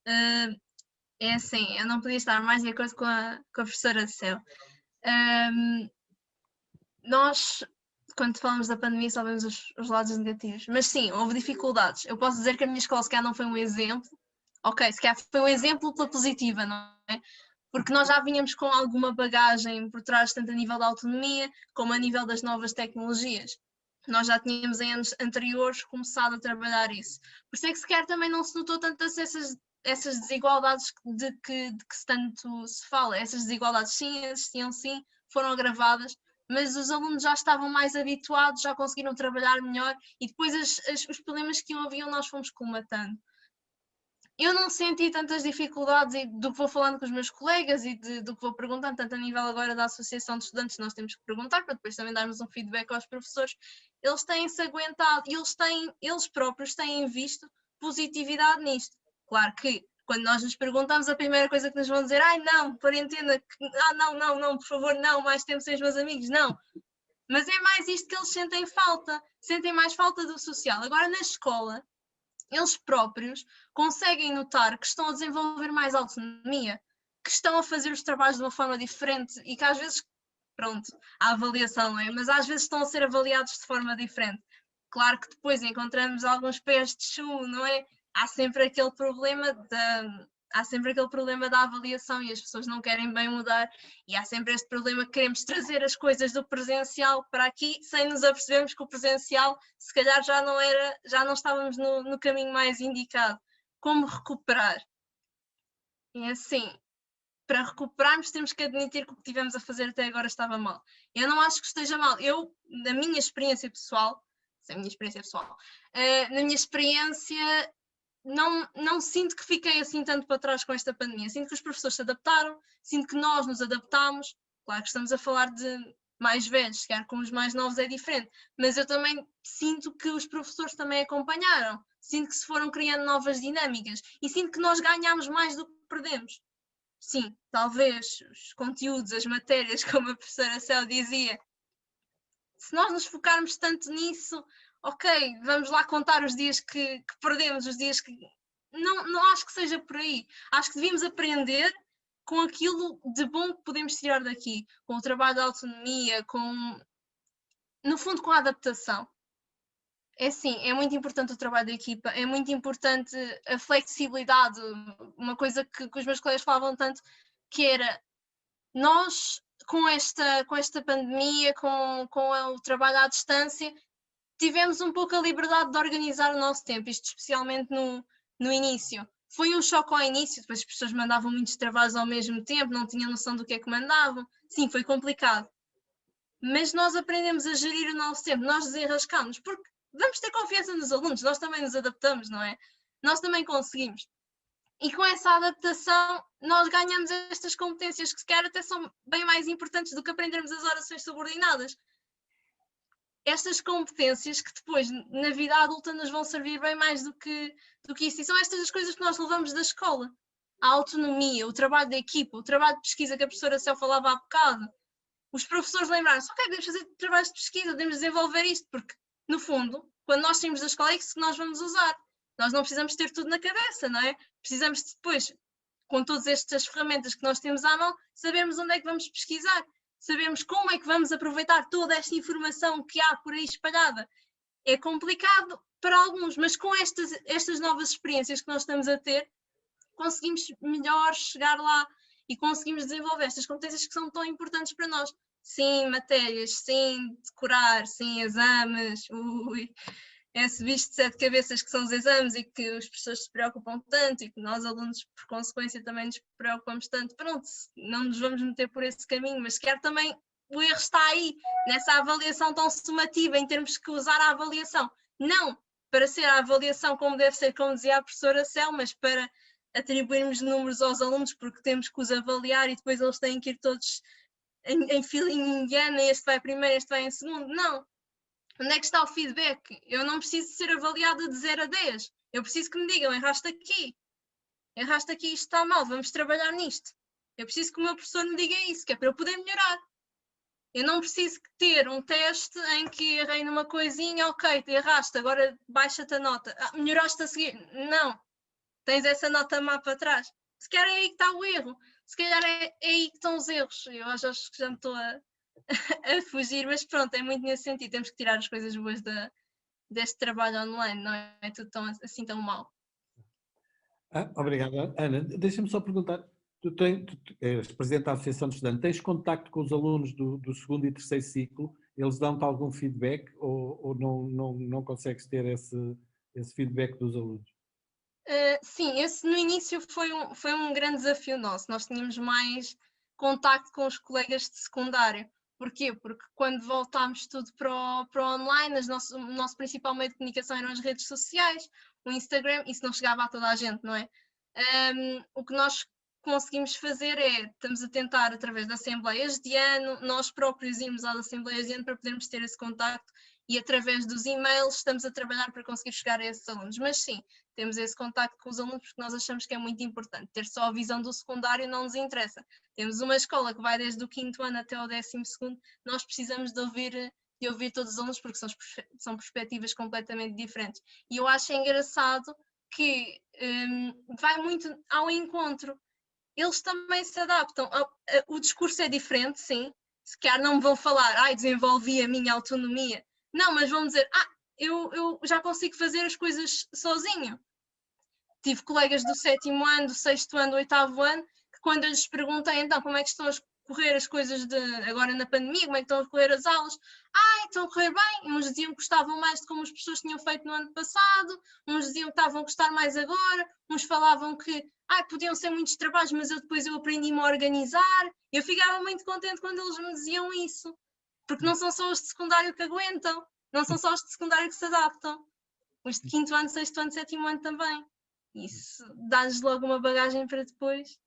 Speaker 4: É assim, eu não podia estar mais de acordo com a professora Céu. Nós, quando falamos da pandemia, só vemos os lados negativos. Mas sim, houve dificuldades. Eu posso dizer que a minha escola, se calhar, não foi um exemplo. Ok, se calhar foi um exemplo pela positiva, não é? Porque nós já vínhamos com alguma bagagem por trás, tanto a nível da autonomia, como a nível das novas tecnologias. Nós já tínhamos em anos anteriores começado a trabalhar isso. Por isso é que se calhar também não se notou tanto essas desigualdades de que tanto se fala. Essas desigualdades sim, existiam sim, foram agravadas, mas os alunos já estavam mais habituados, já conseguiram trabalhar melhor e depois os problemas que haviam nós fomos colmatando. Eu não senti tantas dificuldades do que vou falando com os meus colegas e do que vou perguntando, tanto a nível agora da Associação de Estudantes, nós temos que perguntar para depois também darmos um feedback aos professores. Eles têm-se aguentado e eles próprios têm visto positividade nisto. Claro que quando nós nos perguntamos, a primeira coisa que nos vão dizer, ai não, quarentena, não, por favor, não, mais tempo sem os meus amigos, não. Mas é mais isto que eles sentem mais falta do social. Agora na escola, eles próprios conseguem notar que estão a desenvolver mais autonomia, que estão a fazer os trabalhos de uma forma diferente e que às vezes, pronto, a avaliação, não é? Mas às vezes estão a ser avaliados de forma diferente. Claro que depois encontramos alguns pés de chuva, não é? Há sempre aquele problema da avaliação e as pessoas não querem bem mudar e há sempre este problema que queremos trazer as coisas do presencial para aqui sem nos apercebermos que o presencial se calhar já não estávamos no caminho mais indicado. Como recuperar? É assim, para recuperarmos temos que admitir que o que tivemos a fazer até agora estava mal. Eu não acho que esteja mal. Eu, na minha experiência pessoal, não sinto que fiquei assim tanto para trás com esta pandemia. Sinto que os professores se adaptaram, sinto que nós nos adaptámos. Claro que estamos a falar de mais velhos, se calhar com os mais novos é diferente, mas eu também sinto que os professores também acompanharam. Sinto que se foram criando novas dinâmicas e sinto que nós ganhamos mais do que perdemos. Sim, talvez os conteúdos, as matérias, como a professora Céu dizia, se nós nos focarmos tanto nisso, ok, vamos lá contar os dias que perdemos, os dias que... Não acho que seja por aí. Acho que devíamos aprender com aquilo de bom que podemos tirar daqui, com o trabalho da autonomia, no fundo com a adaptação. É sim, é muito importante o trabalho da equipa, é muito importante a flexibilidade, uma coisa que os meus colegas falavam tanto, que era nós, com esta pandemia, com o trabalho à distância, tivemos um pouco a liberdade de organizar o nosso tempo, isto especialmente no início. Foi um choque ao início, depois as pessoas mandavam muitos trabalhos ao mesmo tempo, não tinham noção do que é que mandavam. Sim, foi complicado. Mas nós aprendemos a gerir o nosso tempo, nós desenrascámos, porque vamos ter confiança nos alunos, nós também nos adaptamos, não é? Nós também conseguimos. E com essa adaptação, nós ganhamos estas competências que se calhar até são bem mais importantes do que aprendermos as orações subordinadas. Estas competências que depois, na vida adulta, nos vão servir bem mais do que isso. E são estas as coisas que nós levamos da escola. A autonomia, o trabalho da equipa, o trabalho de pesquisa que a professora Céu falava há bocado. Os professores lembraram-se, ok, devemos fazer trabalhos de pesquisa, devemos desenvolver isto, porque, no fundo, quando nós saímos da escola é isso que nós vamos usar. Nós não precisamos ter tudo na cabeça, não é? Precisamos depois, com todas estas ferramentas que nós temos à mão, sabermos onde é que vamos pesquisar, sabermos como é que vamos aproveitar toda esta informação que há por aí espalhada. É complicado para alguns, mas com estas novas experiências que nós estamos a ter, conseguimos melhor chegar lá e conseguimos desenvolver estas competências que são tão importantes para nós. Sim, matérias, sim, decorar, sim, exames, esse bicho de 7 cabeças que são os exames e que os professores se preocupam tanto e que nós alunos, por consequência, também nos preocupamos tanto. Pronto, não nos vamos meter por esse caminho, mas quer também o erro está aí, nessa avaliação tão sumativa, em termos que usar a avaliação. Não para ser a avaliação como deve ser, como dizia a professora Céu, mas para atribuirmos números aos alunos, porque temos que os avaliar e depois eles têm que ir todos em filinha indiana, este vai primeiro, este vai em segundo. Não. Onde é que está o feedback? Eu não preciso ser avaliada de 0 a 10. Eu preciso que me digam, erraste aqui, isto está mal, vamos trabalhar nisto. Eu preciso que o meu professor me diga isso, que é para eu poder melhorar. Eu não preciso ter um teste em que errei numa coisinha, ok, te erraste, agora baixa-te a nota. Melhoraste a seguir. Não. Tens essa nota má para trás. Se calhar é aí que está o erro. Se calhar é aí que estão os erros. Eu acho que já me estou a fugir, mas pronto, é muito nesse sentido. Temos que tirar as coisas boas deste trabalho online, não é tudo assim tão mau.
Speaker 3: Obrigado, Ana. Deixa-me só perguntar, tu és presidente da Associação de Estudantes, tens contacto com os alunos do segundo e terceiro ciclo? Eles dão-te algum feedback ou não consegues ter esse feedback dos alunos?
Speaker 4: Sim, esse no início foi um grande desafio nosso. Nós tínhamos mais contacto com os colegas de secundário. Porquê? Porque quando voltámos tudo para o online, o nosso principal meio de comunicação eram as redes sociais, o Instagram, isso não chegava a toda a gente, não é? O que nós conseguimos fazer estamos a tentar, através de assembleias de ano, nós próprios irmos às assembleias de ano para podermos ter esse contacto e através dos e-mails estamos a trabalhar para conseguir chegar a esses alunos. Mas sim, temos esse contacto com os alunos porque nós achamos que é muito importante. Ter só a visão do secundário não nos interessa. Temos uma escola que vai desde o 5º ano até o 12º, nós precisamos de ouvir todos os alunos porque são perspectivas completamente diferentes. E eu acho engraçado que vai muito ao encontro. Eles também se adaptam. O discurso é diferente, sim. Se calhar não me vão falar, desenvolvi a minha autonomia. Não, mas vão dizer, eu já consigo fazer as coisas sozinho. Tive colegas do 7º ano, do 6º ano, do 8º ano, que quando eu lhes perguntei, então, como é que estão a correr as coisas agora na pandemia, como é que estão a correr as aulas? Estão a correr bem. Uns diziam que gostavam mais de como as pessoas tinham feito no ano passado, uns diziam que estavam a gostar mais agora, uns falavam que podiam ser muitos trabalhos, mas depois eu aprendi-me a organizar. Eu ficava muito contente quando eles me diziam isso, porque não são só os de secundário que aguentam, não são só os de secundário que se adaptam, os de 5º ano, 6º ano, 7º ano também. Isso dá-lhes logo uma bagagem para depois.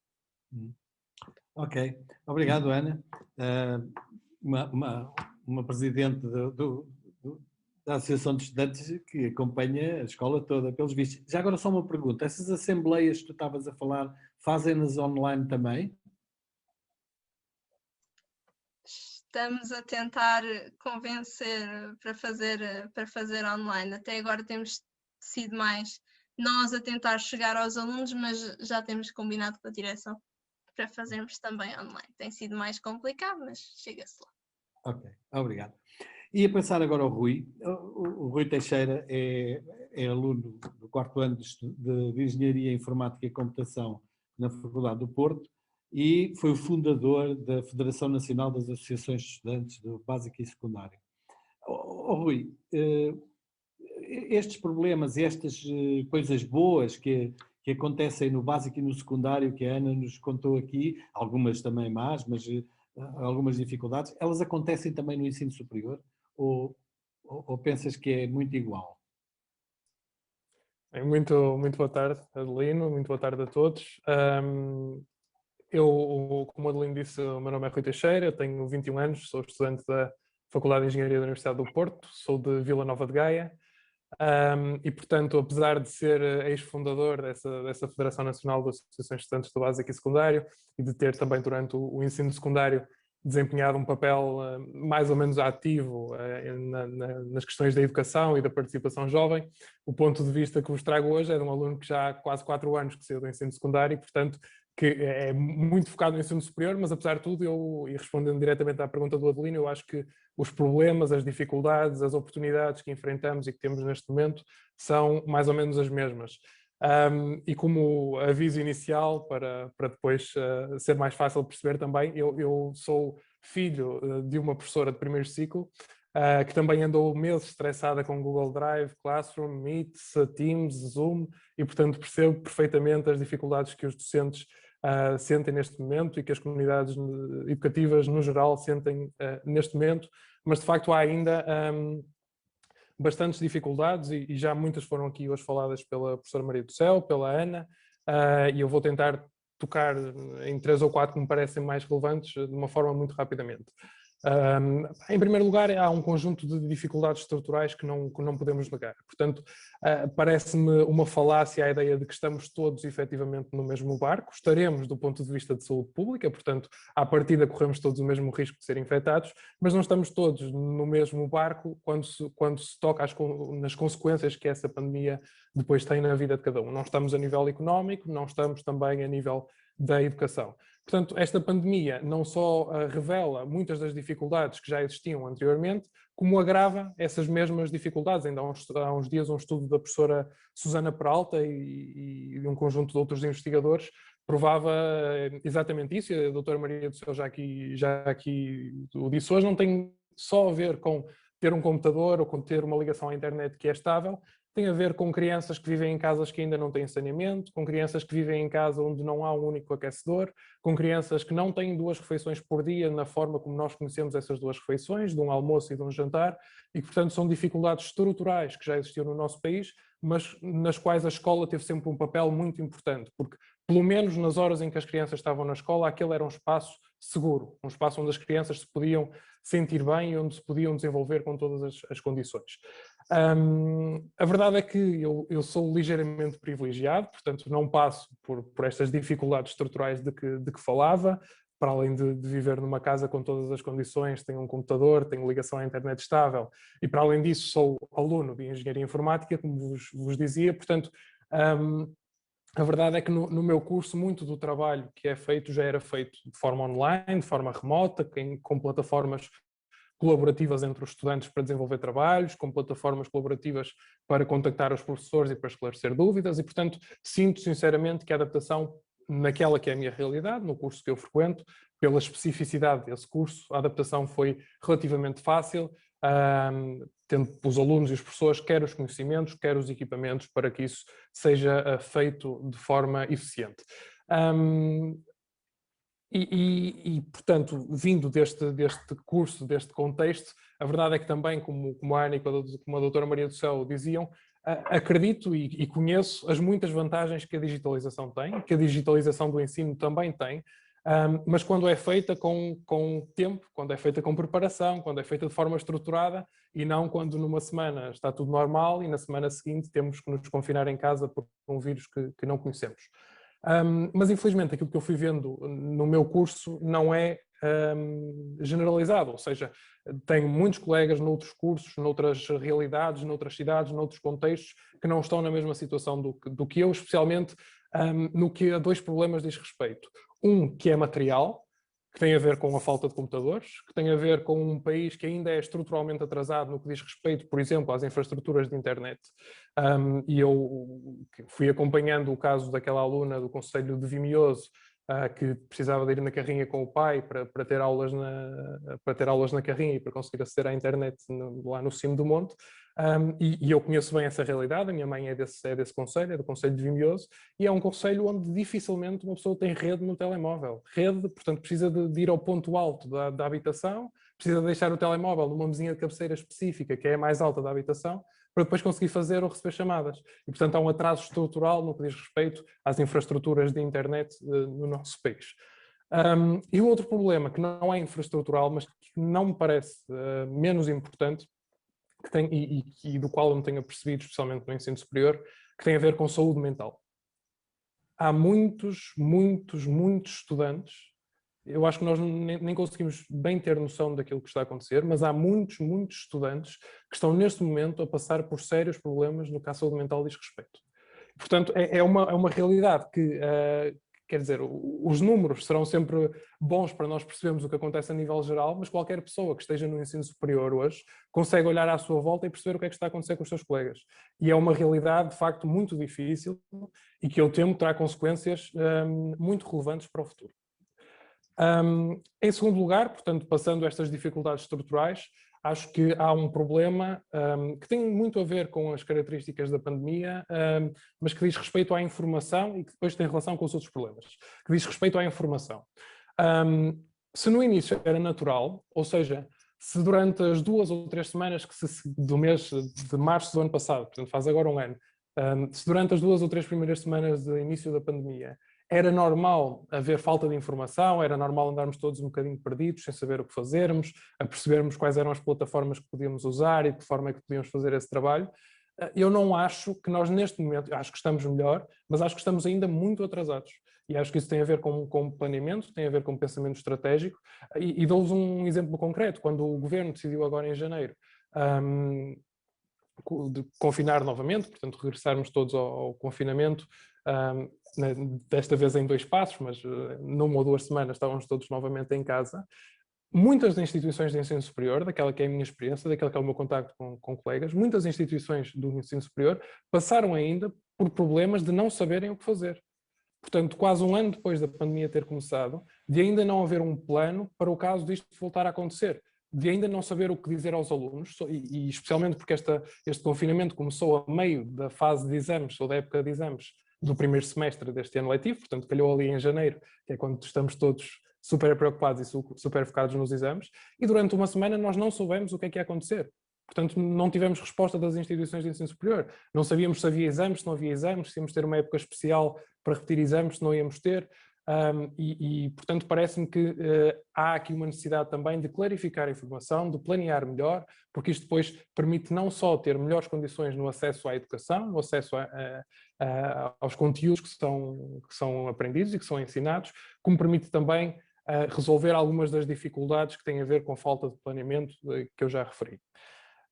Speaker 3: Ok, obrigado, Ana. Uma presidente da Associação de Estudantes que acompanha a escola toda, pelos vistos. Já agora só uma pergunta, essas assembleias que tu estavas a falar, fazem-nas online também?
Speaker 4: Estamos a tentar convencer para fazer online. Até agora temos sido mais nós a tentar chegar aos alunos, mas já temos combinado com a direção para fazermos também online. Tem sido mais complicado, mas chega-se lá.
Speaker 3: Ok, obrigado. E a passar agora ao Rui. O Rui Teixeira é aluno do 4º ano de Engenharia Informática e Computação na Faculdade do Porto e foi o fundador da Federação Nacional das Associações de Estudantes do Básico e Secundário. Rui, estes problemas, estas coisas boas que acontecem no básico e no secundário, que a Ana nos contou aqui, algumas também más, mas algumas dificuldades, elas acontecem também no ensino superior? Ou pensas que é muito igual?
Speaker 5: Muito boa tarde, Adelino, muito boa tarde a todos. Eu, como o Adelino disse, o meu nome é Rui Teixeira, eu tenho 21 anos, sou estudante da Faculdade de Engenharia da Universidade do Porto, sou de Vila Nova de Gaia. E, portanto, apesar de ser ex-fundador dessa Federação Nacional das Associações de Estudantes do Básico e Secundário e de ter também durante o ensino secundário desempenhado um papel mais ou menos ativo nas questões da educação e da participação jovem, o ponto de vista que vos trago hoje é de um aluno que já há quase 4 anos que saiu do ensino secundário e, portanto, que é muito focado no ensino superior, mas apesar de tudo, e respondendo diretamente à pergunta do Adelino, eu acho que os problemas, as dificuldades, as oportunidades que enfrentamos e que temos neste momento são mais ou menos as mesmas. E como aviso inicial, para depois ser mais fácil perceber também, eu sou filho de uma professora de primeiro ciclo, que também andou meses estressada com Google Drive, Classroom, Meet, Teams, Zoom, e portanto percebo perfeitamente as dificuldades que os docentes sentem neste momento e que as comunidades educativas no geral sentem neste momento, mas de facto há ainda bastantes dificuldades e já muitas foram aqui hoje faladas pela professora Maria do Céu, pela Ana, e eu vou tentar tocar em 3 ou 4 que me parecem mais relevantes de uma forma muito rapidamente. Em primeiro lugar, há um conjunto de dificuldades estruturais que não podemos negar. Portanto, parece-me uma falácia a ideia de que estamos todos efetivamente no mesmo barco. Estaremos do ponto de vista de saúde pública, portanto, à partida corremos todos o mesmo risco de ser infectados, mas não estamos todos no mesmo barco quando se toca nas consequências que essa pandemia depois tem na vida de cada um. Não estamos a nível económico, não estamos também a nível da educação. Portanto, esta pandemia não só revela muitas das dificuldades que já existiam anteriormente, como agrava essas mesmas dificuldades. Ainda há uns dias um estudo da professora Susana Peralta e um conjunto de outros investigadores provava exatamente isso, e a doutora Maria do Céu já aqui o disse hoje, não tem só a ver com ter um computador ou com ter uma ligação à internet que é estável, tem a ver com crianças que vivem em casas que ainda não têm saneamento, com crianças que vivem em casa onde não há um único aquecedor, com crianças que não têm 2 refeições por dia na forma como nós conhecemos essas 2 refeições, de um almoço e de um jantar, e que, portanto, são dificuldades estruturais que já existiam no nosso país, mas nas quais a escola teve sempre um papel muito importante, porque, pelo menos nas horas em que as crianças estavam na escola, aquele era um espaço seguro, um espaço onde as crianças se podiam sentir bem e onde se podiam desenvolver com todas as condições. A verdade é que eu sou ligeiramente privilegiado, portanto não passo por estas dificuldades estruturais de que falava, para além de viver numa casa com todas as condições, tenho um computador, tenho ligação à internet estável, e para além disso sou aluno de Engenharia Informática, como vos dizia, portanto a verdade é que no meu curso muito do trabalho que é feito já era feito de forma online, de forma remota, com plataformas colaborativas entre os estudantes para desenvolver trabalhos, com plataformas colaborativas para contactar os professores e para esclarecer dúvidas, e portanto sinto sinceramente que a adaptação naquela que é a minha realidade, no curso que eu frequento, pela especificidade desse curso, a adaptação foi relativamente fácil, tendo os alunos e os professores quer os conhecimentos, quer os equipamentos para que isso seja feito de forma eficiente. Portanto, vindo deste curso, deste contexto, a verdade é que também, como a Ana e como a doutora Maria do Céu diziam, acredito e conheço as muitas vantagens que a digitalização tem, que a digitalização do ensino também tem, mas quando é feita com tempo, quando é feita com preparação, quando é feita de forma estruturada e não quando numa semana está tudo normal e na semana seguinte temos que nos confinar em casa por um vírus que não conhecemos. Mas infelizmente aquilo que eu fui vendo no meu curso não é generalizado, ou seja, tenho muitos colegas noutros cursos, noutras realidades, noutras cidades, noutros contextos que não estão na mesma situação do que eu, especialmente no que a 2 problemas diz respeito. Um que é material, que tem a ver com a falta de computadores, que tem a ver com um país que ainda é estruturalmente atrasado no que diz respeito, por exemplo, às infraestruturas de internet. E eu fui acompanhando o caso daquela aluna do Conselho de Vimioso, que precisava de ir na carrinha com o pai para ter aulas na carrinha e para conseguir aceder à internet lá no cimo do monte. E eu conheço bem essa realidade, a minha mãe é desse concelho, é do Concelho de Vimioso, e é um concelho onde dificilmente uma pessoa tem rede no telemóvel. Rede, portanto, precisa de ir ao ponto alto da habitação, precisa de deixar o telemóvel numa mesinha de cabeceira específica, que é a mais alta da habitação, para depois conseguir fazer ou receber chamadas. E, portanto, há um atraso estrutural no que diz respeito às infraestruturas de internet no nosso país. E o outro problema, que não é infraestrutural, mas que não me parece menos importante, que tem, e do qual eu me tenho apercebido, especialmente no ensino superior, que tem a ver com saúde mental. Há muitos estudantes, eu acho que nós nem conseguimos bem ter noção daquilo que está a acontecer, mas há muitos estudantes que estão neste momento a passar por sérios problemas no que a saúde mental diz respeito. Portanto, é uma realidade que, quer dizer, os números serão sempre bons para nós percebermos o que acontece a nível geral, mas qualquer pessoa que esteja no ensino superior hoje consegue olhar à sua volta e perceber o que é que está a acontecer com os seus colegas. E é uma realidade, de facto, muito difícil e que eu temo terá consequências muito relevantes para o futuro. Em segundo lugar, portanto, passando estas dificuldades estruturais, acho que há um problema que tem muito a ver com as características da pandemia, mas que diz respeito à informação e que depois tem relação com os outros problemas, que diz respeito à informação. Se no início era natural, ou seja, se durante as 2 ou 3 semanas do mês de março do ano passado, portanto faz agora um ano, se durante as 2 ou 3 primeiras semanas do início da pandemia Era normal haver falta de informação, era normal andarmos todos um bocadinho perdidos, sem saber o que fazermos, a percebermos quais eram as plataformas que podíamos usar e de que forma é que podíamos fazer esse trabalho. Eu não acho que nós neste momento, acho que estamos melhor, mas acho que estamos ainda muito atrasados. E acho que isso tem a ver com planeamento, tem a ver com pensamento estratégico. E dou-vos um exemplo concreto. Quando o governo decidiu agora em janeiro de confinar novamente, portanto regressarmos todos ao confinamento, desta vez em 2 passos, mas numa ou 2 semanas estávamos todos novamente em casa. Muitas instituições de ensino superior, daquela que é a minha experiência, daquele que é o meu contacto com colegas, muitas instituições do ensino superior passaram ainda por problemas de não saberem o que fazer. Portanto, quase um ano depois da pandemia ter começado, de ainda não haver um plano para o caso disto voltar a acontecer, de ainda não saber o que dizer aos alunos, e especialmente porque este confinamento começou a meio da fase de exames, ou da época de exames, do primeiro semestre deste ano letivo, portanto calhou ali em janeiro, que é quando estamos todos super preocupados e super focados nos exames, e durante uma semana nós não soubemos o que é que ia acontecer. Portanto, não tivemos resposta das instituições de ensino superior. Não sabíamos se havia exames, se não havia exames, se íamos ter uma época especial para repetir exames, se não íamos ter. Portanto, parece-me que há aqui uma necessidade também de clarificar a informação, de planear melhor, porque isto depois permite não só ter melhores condições no acesso à educação, no acesso aos conteúdos que são aprendidos e que são ensinados, como permite também resolver algumas das dificuldades que têm a ver com a falta de planeamento que eu já referi.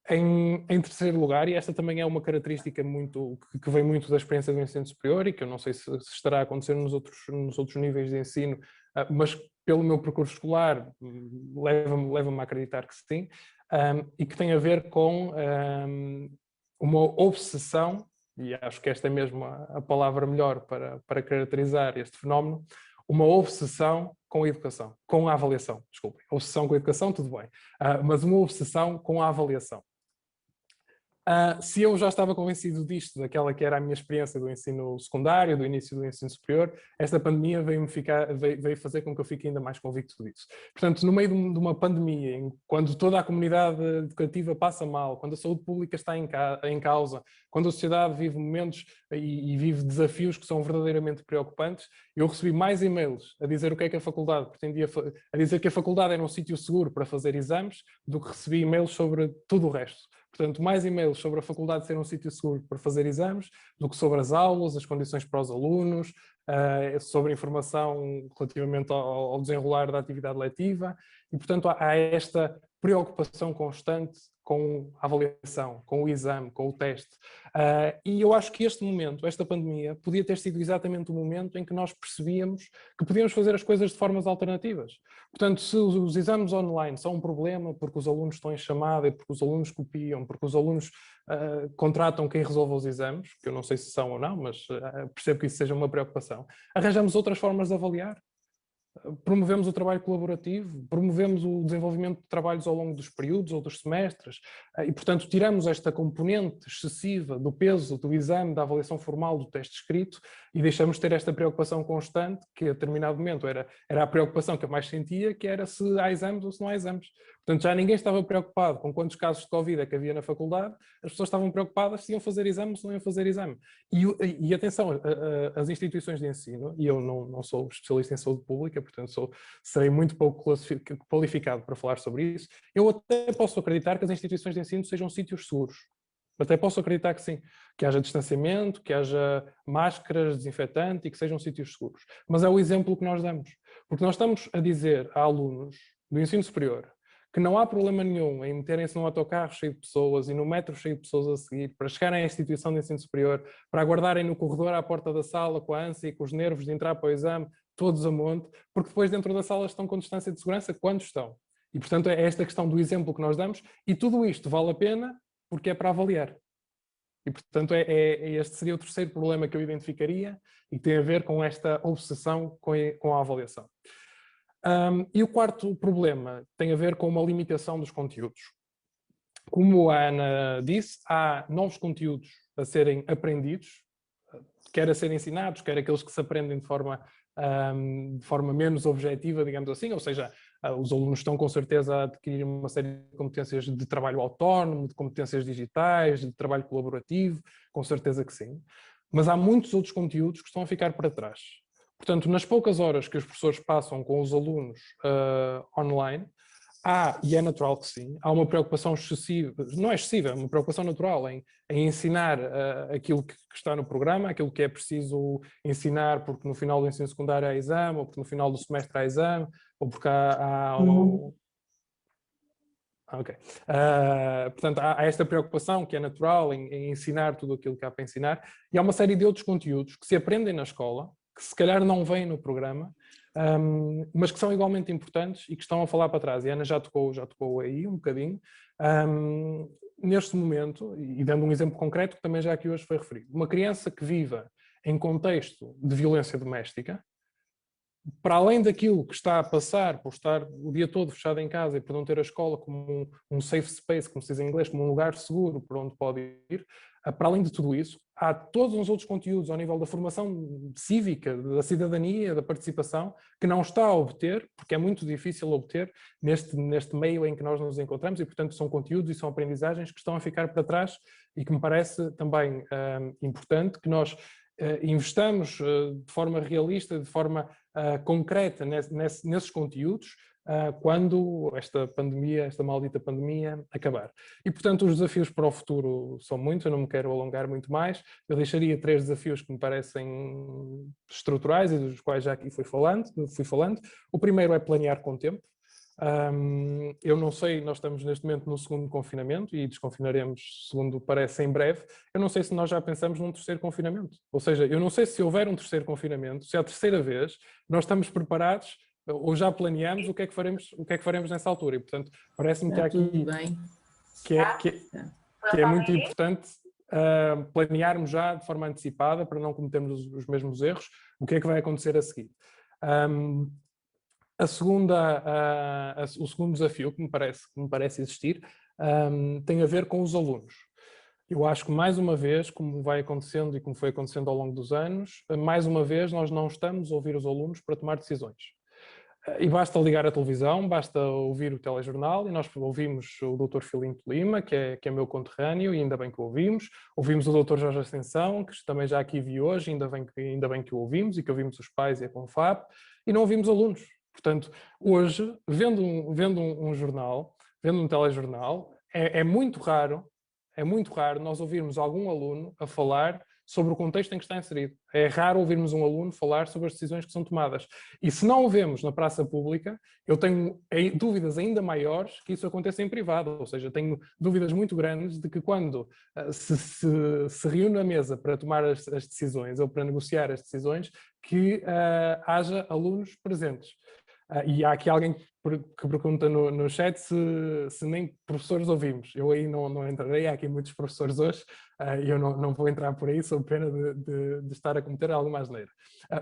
Speaker 5: Em terceiro lugar, e esta também é uma característica que vem muito da experiência do ensino superior e que eu não sei se estará a acontecer nos outros níveis de ensino, mas pelo meu percurso escolar leva-me a acreditar que sim, e que tem a ver com uma obsessão, e acho que esta é mesmo a palavra melhor para caracterizar este fenómeno, uma obsessão com a educação, com a avaliação, desculpem. Obsessão com a educação, tudo bem, mas uma obsessão com a avaliação. Se eu já estava convencido disto, daquela que era a minha experiência do ensino secundário, do início do ensino superior, esta pandemia veio fazer com que eu fique ainda mais convicto disso. Portanto, no meio de uma pandemia, quando toda a comunidade educativa passa mal, quando a saúde pública está em causa, quando a sociedade vive momentos e vive desafios que são verdadeiramente preocupantes, eu recebi mais e-mails a dizer o que é que a faculdade pretendia, a dizer que a faculdade era um sítio seguro para fazer exames, do que recebi e-mails sobre tudo o resto. Portanto, mais e-mails sobre a faculdade ser um sítio seguro para fazer exames do que sobre as aulas, as condições para os alunos, sobre informação relativamente ao desenrolar da atividade letiva. E, portanto, há esta preocupação constante com a avaliação, com o exame, com o teste. E eu acho que este momento, esta pandemia, podia ter sido exatamente o momento em que nós percebíamos que podíamos fazer as coisas de formas alternativas. Portanto, se os exames online são um problema porque os alunos estão em chamada e porque os alunos copiam, porque os alunos contratam quem resolve os exames, que eu não sei se são ou não, mas percebo que isso seja uma preocupação, arranjamos outras formas de avaliar. Promovemos o trabalho colaborativo, promovemos o desenvolvimento de trabalhos ao longo dos períodos ou dos semestres e, portanto, tiramos esta componente excessiva do peso do exame, da avaliação formal, do teste escrito e deixamos de ter esta preocupação constante, que a determinado momento era a preocupação que eu mais sentia, que era se há exames ou se não há exames. Portanto, já ninguém estava preocupado com quantos casos de Covid é que havia na faculdade, as pessoas estavam preocupadas se iam fazer exame ou se não iam fazer exame. E atenção, as instituições de ensino, e eu não sou especialista em saúde pública, portanto serei muito pouco qualificado para falar sobre isso, eu até posso acreditar que as instituições de ensino sejam sítios seguros. Até posso acreditar que sim, que haja distanciamento, que haja máscaras, desinfetante e que sejam sítios seguros. Mas é o exemplo que nós damos. Porque nós estamos a dizer a alunos do ensino superior que não há problema nenhum em meterem-se num autocarro cheio de pessoas e no metro cheio de pessoas a seguir, para chegarem à instituição de ensino superior, para aguardarem no corredor à porta da sala com a ânsia e com os nervos de entrar para o exame, todos a monte, porque depois dentro da sala estão com distância de segurança quando estão. E, portanto, é esta questão do exemplo que nós damos, e tudo isto vale a pena porque é para avaliar. E, portanto, este seria o terceiro problema que eu identificaria e que tem a ver com esta obsessão com a avaliação. E o quarto problema tem a ver com uma limitação dos conteúdos. Como a Ana disse, há novos conteúdos a serem aprendidos, quer a serem ensinados, quer aqueles que se aprendem de forma menos objetiva, digamos assim, ou seja, os alunos estão com certeza a adquirir uma série de competências de trabalho autónomo, de competências digitais, de trabalho colaborativo, com certeza que sim. Mas há muitos outros conteúdos que estão a ficar para trás. Portanto, nas poucas horas que os professores passam com os alunos online, e é natural que sim, há uma preocupação excessiva, não é excessiva, é uma preocupação natural em ensinar aquilo que está no programa, aquilo que é preciso ensinar porque no final do ensino secundário há exame, ou porque no final do semestre há exame, ou porque portanto, há esta preocupação que é natural em ensinar tudo aquilo que há para ensinar, e há uma série de outros conteúdos que se aprendem na escola, que se calhar não vêm no programa, mas que são igualmente importantes e que estão a falar para trás. E a Ana já tocou aí um bocadinho. Neste momento, e dando um exemplo concreto que também já aqui hoje foi referido, uma criança que viva em contexto de violência doméstica, para além daquilo que está a passar por estar o dia todo fechado em casa e por não ter a escola como um safe space, como se diz em inglês, como um lugar seguro para onde pode ir, para além de tudo isso, há todos os outros conteúdos ao nível da formação cívica, da cidadania, da participação, que não está a obter, porque é muito difícil obter neste meio em que nós nos encontramos, e portanto são conteúdos e são aprendizagens que estão a ficar para trás e que me parece também importante que nós investamos de forma realista, de forma concreta nesses conteúdos, quando esta maldita pandemia acabar. E, portanto, os desafios para o futuro são muitos, eu não me quero alongar muito mais, eu deixaria 3 desafios que me parecem estruturais e dos quais já aqui fui falando. O primeiro é planear com tempo. Eu não sei, nós estamos neste momento no segundo confinamento e desconfinaremos, segundo parece, em breve. Eu não sei se nós já pensamos num terceiro confinamento. Ou seja, eu não sei se houver um terceiro confinamento, se é a terceira vez, nós estamos preparados ou já planeamos o que é que faremos nessa altura. E, portanto, parece-me que há aqui que é muito importante planearmos já de forma antecipada para não cometermos os mesmos erros, o que é que vai acontecer a seguir. O segundo desafio que me parece existir tem a ver com os alunos. Eu acho que mais uma vez, como vai acontecendo e como foi acontecendo ao longo dos anos, mais uma vez nós não estamos a ouvir os alunos para tomar decisões. E basta ligar a televisão, basta ouvir o telejornal, e nós ouvimos o Dr. Filinto Lima, que é meu conterrâneo, e ainda bem que o ouvimos o Dr. Jorge Ascensão, que também já aqui vi hoje, ainda bem que o ouvimos, e que ouvimos os pais e a Confap, e não ouvimos alunos. Portanto, hoje, vendo um jornal, vendo um telejornal, é muito raro nós ouvirmos algum aluno a falar sobre o contexto em que está inserido. É raro ouvirmos um aluno falar sobre as decisões que são tomadas. E se não o vemos na praça pública, eu tenho dúvidas ainda maiores que isso aconteça em privado. Ou seja, tenho dúvidas muito grandes de que quando se reúne a mesa para tomar as decisões ou para negociar as decisões, que haja alunos presentes. E há aqui alguém que pergunta no chat se nem professores ouvimos. Eu aí não entrarei, há aqui muitos professores hoje, e eu não vou entrar por aí, sob pena de estar a cometer alguma asneira.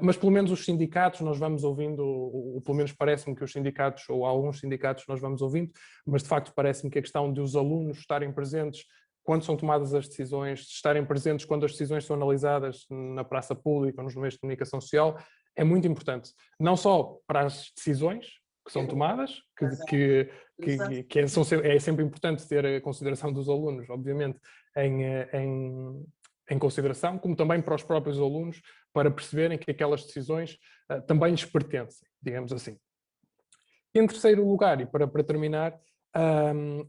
Speaker 5: Mas pelo menos os sindicatos nós vamos ouvindo, ou pelo menos parece-me que os sindicatos, ou alguns sindicatos nós vamos ouvindo, mas de facto parece-me que a questão de os alunos estarem presentes quando são tomadas as decisões, estarem presentes quando as decisões são analisadas na praça pública ou nos meios de comunicação social, é muito importante. Não só para as decisões que são tomadas, que é sempre importante ter a consideração dos alunos, obviamente, em consideração, como também para os próprios alunos, para perceberem que aquelas decisões também lhes pertencem, digamos assim. Em terceiro lugar, e para terminar,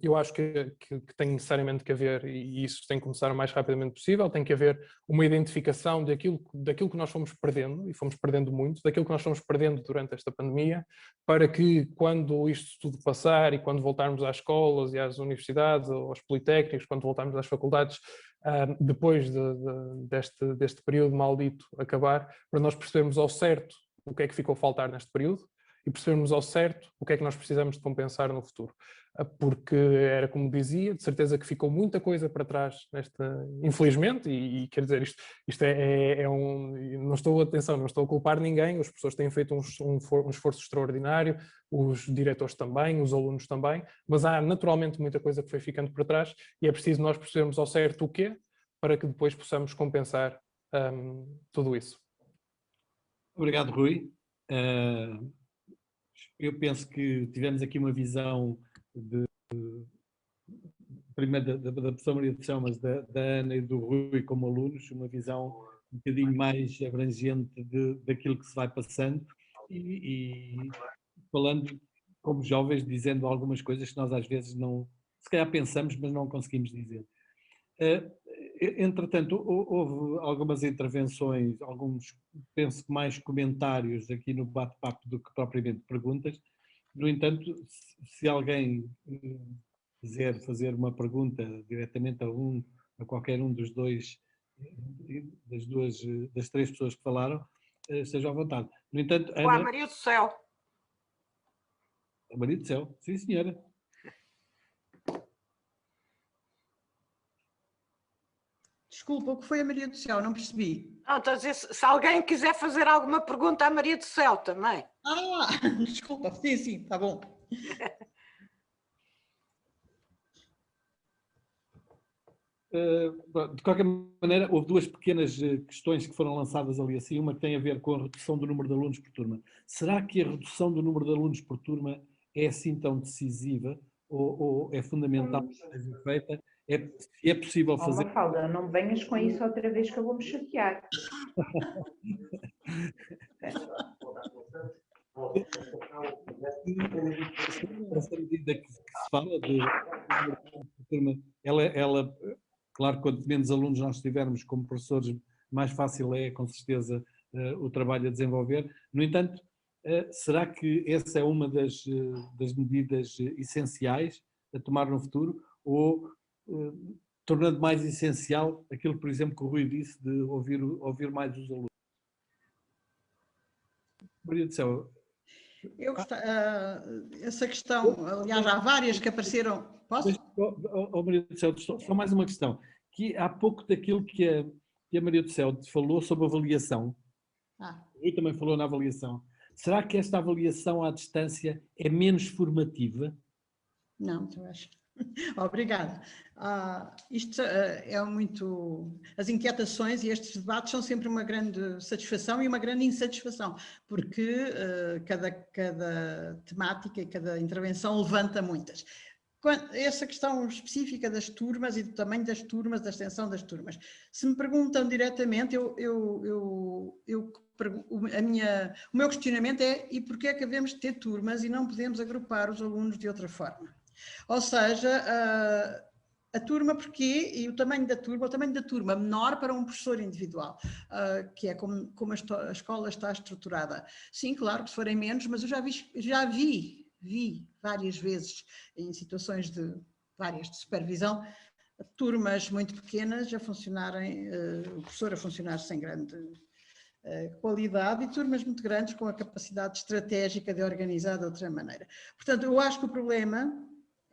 Speaker 5: eu acho que tem necessariamente que haver, e isso tem que começar o mais rapidamente possível, tem que haver uma identificação daquilo que nós fomos perdendo, e fomos perdendo muito, daquilo que nós fomos perdendo durante esta pandemia, para que quando isto tudo passar e quando voltarmos às escolas e às universidades, ou aos politécnicos, quando voltarmos às faculdades, depois deste período maldito acabar, para nós percebermos ao certo o que é que ficou a faltar neste período, e percebermos ao certo o que é que nós precisamos de compensar no futuro. Porque era como dizia, de certeza que ficou muita coisa para trás infelizmente, e quer dizer, isto é não estou a culpar ninguém, os professores têm feito um esforço extraordinário, os diretores também, os alunos também, mas há naturalmente muita coisa que foi ficando para trás, e é preciso nós percebermos ao certo o quê, para que depois possamos compensar tudo isso.
Speaker 3: Obrigado, Rui. Eu penso que tivemos aqui uma visão primeiro da professora Maria de São, mas da Ana e do Rui como alunos, uma visão um bocadinho mais abrangente daquilo que se vai passando e falando como jovens, dizendo algumas coisas que nós às vezes não, se calhar pensamos, mas não conseguimos dizer. Entretanto, houve algumas intervenções, alguns, penso que mais comentários aqui no bate-papo do que propriamente perguntas. No entanto, se alguém quiser fazer uma pergunta diretamente a qualquer um dos dois, das três pessoas que falaram, esteja à vontade. No entanto,
Speaker 1: Ana... Olá, Maria do Céu.
Speaker 3: A Maria do Céu, sim senhora.
Speaker 2: Desculpa, o que foi a Maria do Céu? Não percebi.
Speaker 1: Não, estou a dizer, se alguém quiser fazer alguma pergunta à Maria do Céu também.
Speaker 2: Ah, desculpa, sim, está bom.
Speaker 3: De qualquer maneira, houve duas pequenas questões que foram lançadas ali assim, uma que tem a ver com a redução do número de alunos por turma. Será que a redução do número de alunos por turma é assim tão decisiva ou é fundamental que seja feita? É possível fazer...
Speaker 6: Mafalda, não me venhas com isso outra vez que eu vou me chatear.
Speaker 3: Essa medida que se fala de turma, ela, claro, quanto menos alunos nós tivermos como professores, mais fácil é, com certeza, o trabalho a desenvolver. No entanto, será que essa é uma das medidas essenciais a tomar no futuro ou tornando mais essencial aquilo, por exemplo, que o Rui disse de ouvir mais os alunos? Maria do Céu.
Speaker 2: Essa questão, aliás, há várias que apareceram. Posso?
Speaker 3: Maria do Céu, só mais uma questão. Que há pouco daquilo que a Maria do Céu falou sobre avaliação. O Rui também falou na avaliação. Será que esta avaliação à distância é menos formativa?
Speaker 2: Não, eu acho. Obrigada. Isto é muito... As inquietações e estes debates são sempre uma grande satisfação e uma grande insatisfação, porque cada temática e cada intervenção levanta muitas. Essa questão específica das turmas e do tamanho das turmas, da extensão das turmas. Se me perguntam diretamente, o meu questionamento é: e porquê é que devemos ter turmas e não podemos agrupar os alunos de outra forma? Ou seja, a turma porquê e o tamanho da turma menor para um professor individual, que é como a escola está estruturada. Sim, claro que se forem menos, mas eu já vi várias vezes em situações de supervisão, turmas muito pequenas a funcionarem, o professor a funcionar sem grande qualidade e turmas muito grandes com a capacidade estratégica de organizar de outra maneira. Portanto, eu acho que o problema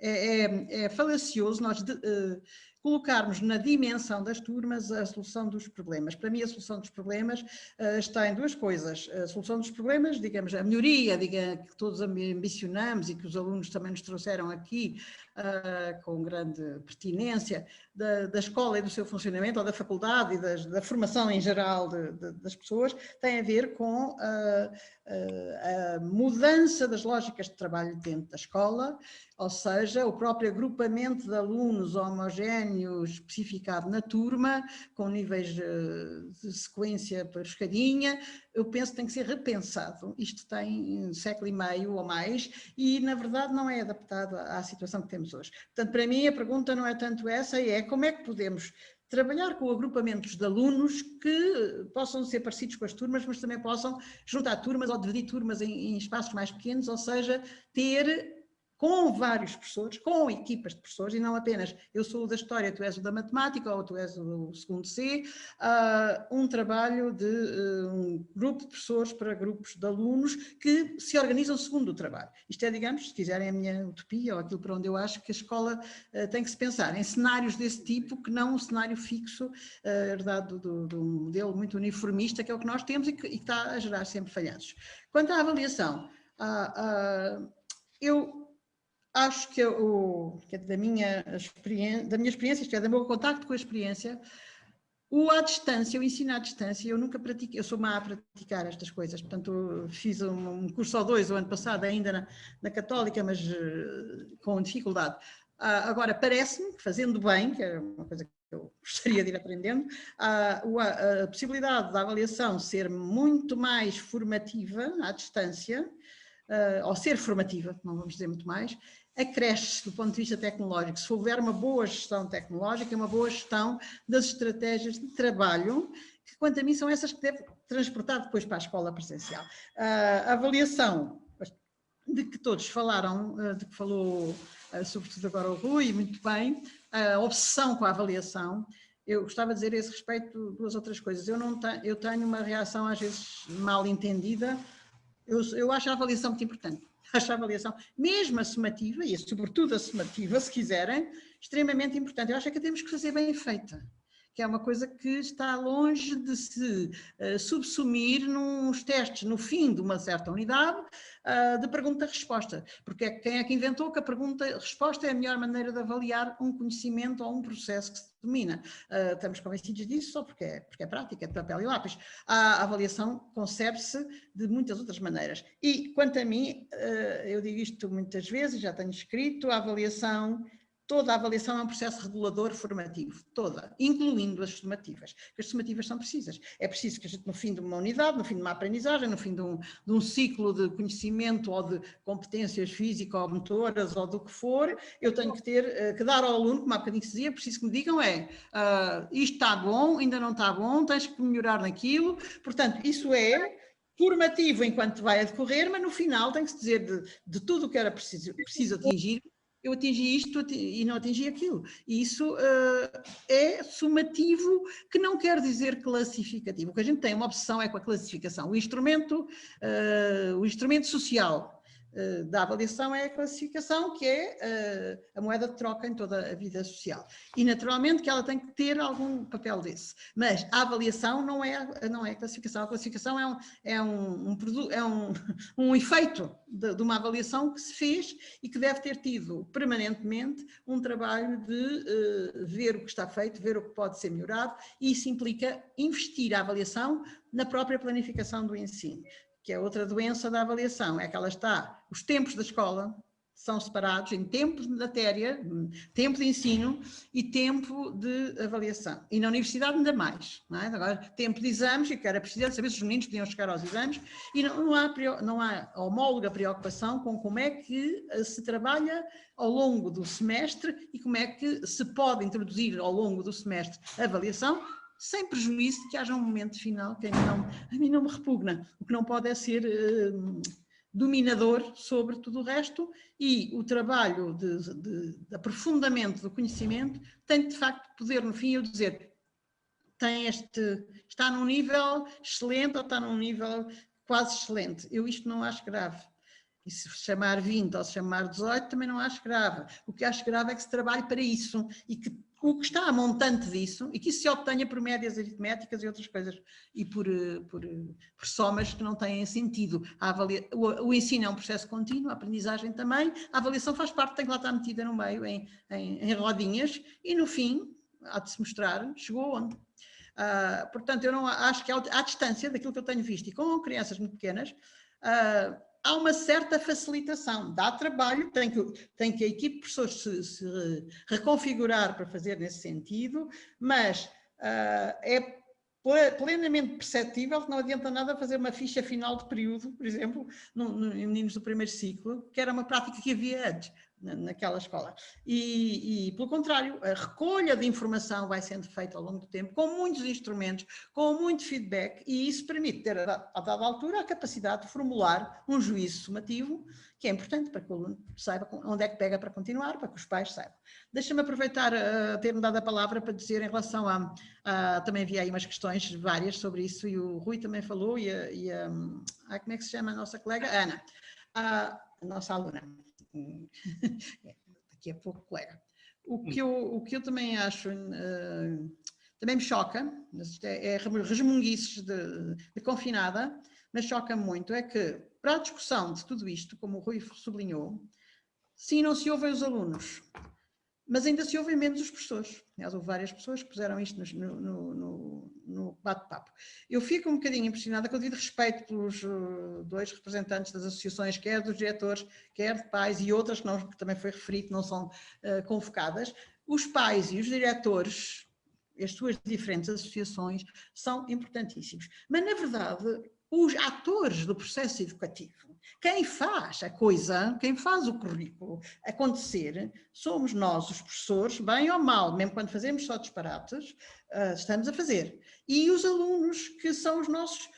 Speaker 2: é falacioso nós colocarmos na dimensão das turmas a solução dos problemas. Para mim, a solução dos problemas está em duas coisas. A solução dos problemas, digamos, a melhoria, que todos ambicionamos e que os alunos também nos trouxeram aqui com grande pertinência, da escola e do seu funcionamento, ou da faculdade e da formação em geral das pessoas, tem a ver com a mudança das lógicas de trabalho dentro da escola, ou seja, o próprio agrupamento de alunos homogéneos especificado na turma, com níveis de sequência por escadinha, eu penso que tem que ser repensado. Isto tem um século e meio ou mais e, na verdade, não é adaptado à situação que temos hoje. Portanto, para mim, a pergunta não é tanto essa, é como é que podemos trabalhar com agrupamentos de alunos que possam ser parecidos com as turmas, mas também possam juntar turmas ou dividir turmas em espaços mais pequenos, ou seja, ter com vários professores, com equipas de professores, e não apenas eu sou o da história, tu és o da matemática ou tu és o segundo C, um trabalho de um grupo de professores para grupos de alunos que se organizam segundo o trabalho. Isto é, digamos, se quiserem a minha utopia ou aquilo para onde eu acho que a escola tem que se pensar em cenários desse tipo, que não um cenário fixo, herdado de um modelo muito uniformista, que é o que nós temos e que está a gerar sempre falhanços. Quanto à avaliação, eu acho que da minha experiência, isto é, do meu contacto com a experiência, à distância, o ensino à distância, eu nunca pratiquei, eu sou má a praticar estas coisas, portanto fiz um curso ou dois o ano passado ainda na Católica, mas com dificuldade. Agora parece-me que fazendo bem, que é uma coisa que eu gostaria de ir aprendendo, a possibilidade da avaliação ser muito mais formativa à distância, ou ser formativa, não vamos dizer muito mais, acresce do ponto de vista tecnológico, se houver uma boa gestão tecnológica, uma boa gestão das estratégias de trabalho, que quanto a mim são essas que deve transportar depois para a escola presencial. A avaliação de que todos falaram, de que falou sobretudo agora o Rui, muito bem, a obsessão com a avaliação. Eu gostava de dizer a esse respeito duas outras coisas. Eu tenho uma reação às vezes mal entendida. Eu acho a avaliação muito importante. Acho a avaliação, mesmo a sumativa, e sobretudo a sumativa, se quiserem, extremamente importante. Eu acho que a temos que fazer bem feita, que é uma coisa que está longe de se subsumir nos testes, no fim de uma certa unidade, de pergunta-resposta. Porque quem é que inventou que a pergunta-resposta é a melhor maneira de avaliar um conhecimento ou um processo que se domina? Estamos convencidos disso só porque é prática, é de papel e lápis. A avaliação concebe-se de muitas outras maneiras. E, quanto a mim, eu digo isto muitas vezes, já tenho escrito, a avaliação... Toda a avaliação é um processo regulador formativo, toda, incluindo as sumativas. As sumativas são precisas. É preciso que a gente, no fim de uma unidade, no fim de uma aprendizagem, no fim de um ciclo de conhecimento ou de competências físico-motoras ou do que for, eu tenho que ter, que dar ao aluno, como há bocadinho se dizia, preciso que me digam isto está bom, ainda não está bom, tens que melhorar naquilo. Portanto, isso é formativo enquanto vai a decorrer, mas no final tem que se dizer de tudo o que era preciso atingir, eu atingi isto e não atingi aquilo. E isso é sumativo, que não quer dizer classificativo. O que a gente tem uma obsessão é com a classificação. O instrumento social da avaliação é a classificação, que é a moeda de troca em toda a vida social. E naturalmente que ela tem que ter algum papel desse. Mas a avaliação não é a classificação. A classificação é um efeito de uma avaliação que se fez e que deve ter tido permanentemente um trabalho de ver o que está feito, ver o que pode ser melhorado, e isso implica investir a avaliação na própria planificação do ensino, que é outra doença da avaliação, é que ela está, os tempos da escola são separados em tempo de matéria, tempo de ensino e tempo de avaliação. E na universidade ainda mais, não é? Agora, tempo de exames, e que era preciso saber se os meninos podiam chegar aos exames, e não há homóloga preocupação com como é que se trabalha ao longo do semestre e como é que se pode introduzir ao longo do semestre a avaliação, sem prejuízo de que haja um momento final que a mim não me repugna. O que não pode é ser dominador sobre tudo o resto, e o trabalho de aprofundamento do conhecimento tem de facto poder, no fim, eu dizer, está num nível excelente ou está num nível quase excelente. Eu isto não acho grave. E se chamar 20 ou se chamar 18 também não acho grave. O que acho grave é que se trabalhe para isso e que o que está a montante disso, e que isso se obtenha por médias aritméticas e outras coisas, e por somas que não têm sentido. O ensino é um processo contínuo, a aprendizagem também, a avaliação faz parte, tem que lá estar metida no meio, em rodinhas, e no fim, há de se mostrar, chegou onde. Portanto, eu não acho que à distância daquilo que eu tenho visto, e com crianças muito pequenas, há uma certa facilitação, dá trabalho, tem que a equipe de pessoas se reconfigurar para fazer nesse sentido, mas é plenamente perceptível que não adianta nada fazer uma ficha final de período, por exemplo, em meninos do primeiro ciclo, que era uma prática que havia antes naquela escola. E pelo contrário, a recolha de informação vai sendo feita ao longo do tempo, com muitos instrumentos, com muito feedback, e isso permite ter, a dada altura, a capacidade de formular um juízo sumativo, que é importante para que o aluno saiba onde é que pega para continuar, para que os pais saibam. Deixa-me aproveitar ter-me dado a palavra para dizer em relação também havia aí umas questões várias sobre isso, e o Rui também falou, como é que se chama a nossa colega? Ana, a nossa aluna. Daqui a pouco, colega. O que eu também acho, também me choca, é resmunguices de confinada, mas choca muito, é que para a discussão de tudo isto, como o Rui sublinhou, sim, não se ouvem os alunos, mas ainda se ouvem menos os professores. Aliás, houve várias pessoas que puseram isto no bate-papo. Eu fico um bocadinho impressionada com o devido respeito pelos dois representantes das associações, quer dos diretores, quer de pais e outras que também foi referido, não são convocadas. Os pais e os diretores, as suas diferentes associações são importantíssimos. Mas, na verdade, os atores do processo educativo, quem faz a coisa, quem faz o currículo acontecer, somos nós, os professores, bem ou mal, mesmo quando fazemos só disparates, estamos a fazer. E os alunos, que são os nossos,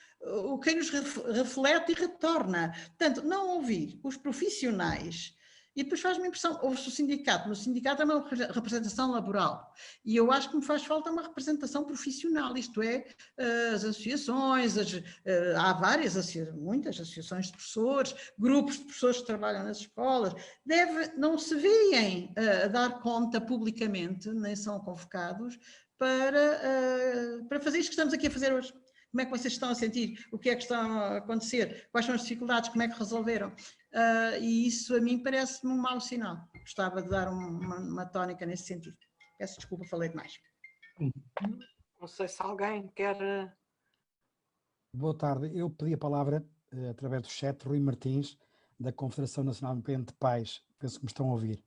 Speaker 2: quem nos reflete e retorna. Portanto, não ouvir os profissionais. E depois faz-me impressão, ouve-se o sindicato, mas o sindicato é uma representação laboral. E eu acho que me faz falta uma representação profissional, isto é, as associações, há várias, muitas associações de professores, grupos de professores que trabalham nas escolas, não se veem a dar conta publicamente, nem são convocados para fazer isto que estamos aqui a fazer hoje. Como é que vocês estão a sentir? O que é que está a acontecer? Quais são as dificuldades? Como é que resolveram? E isso a mim parece-me um mau sinal. Gostava de dar uma tónica nesse sentido. Peço desculpa, falei demais.
Speaker 1: Não sei se alguém quer...
Speaker 7: Boa tarde. Eu pedi a palavra através do chat, Rui Martins, da Confederação Nacional Independente de Pais. Penso que me estão a ouvir.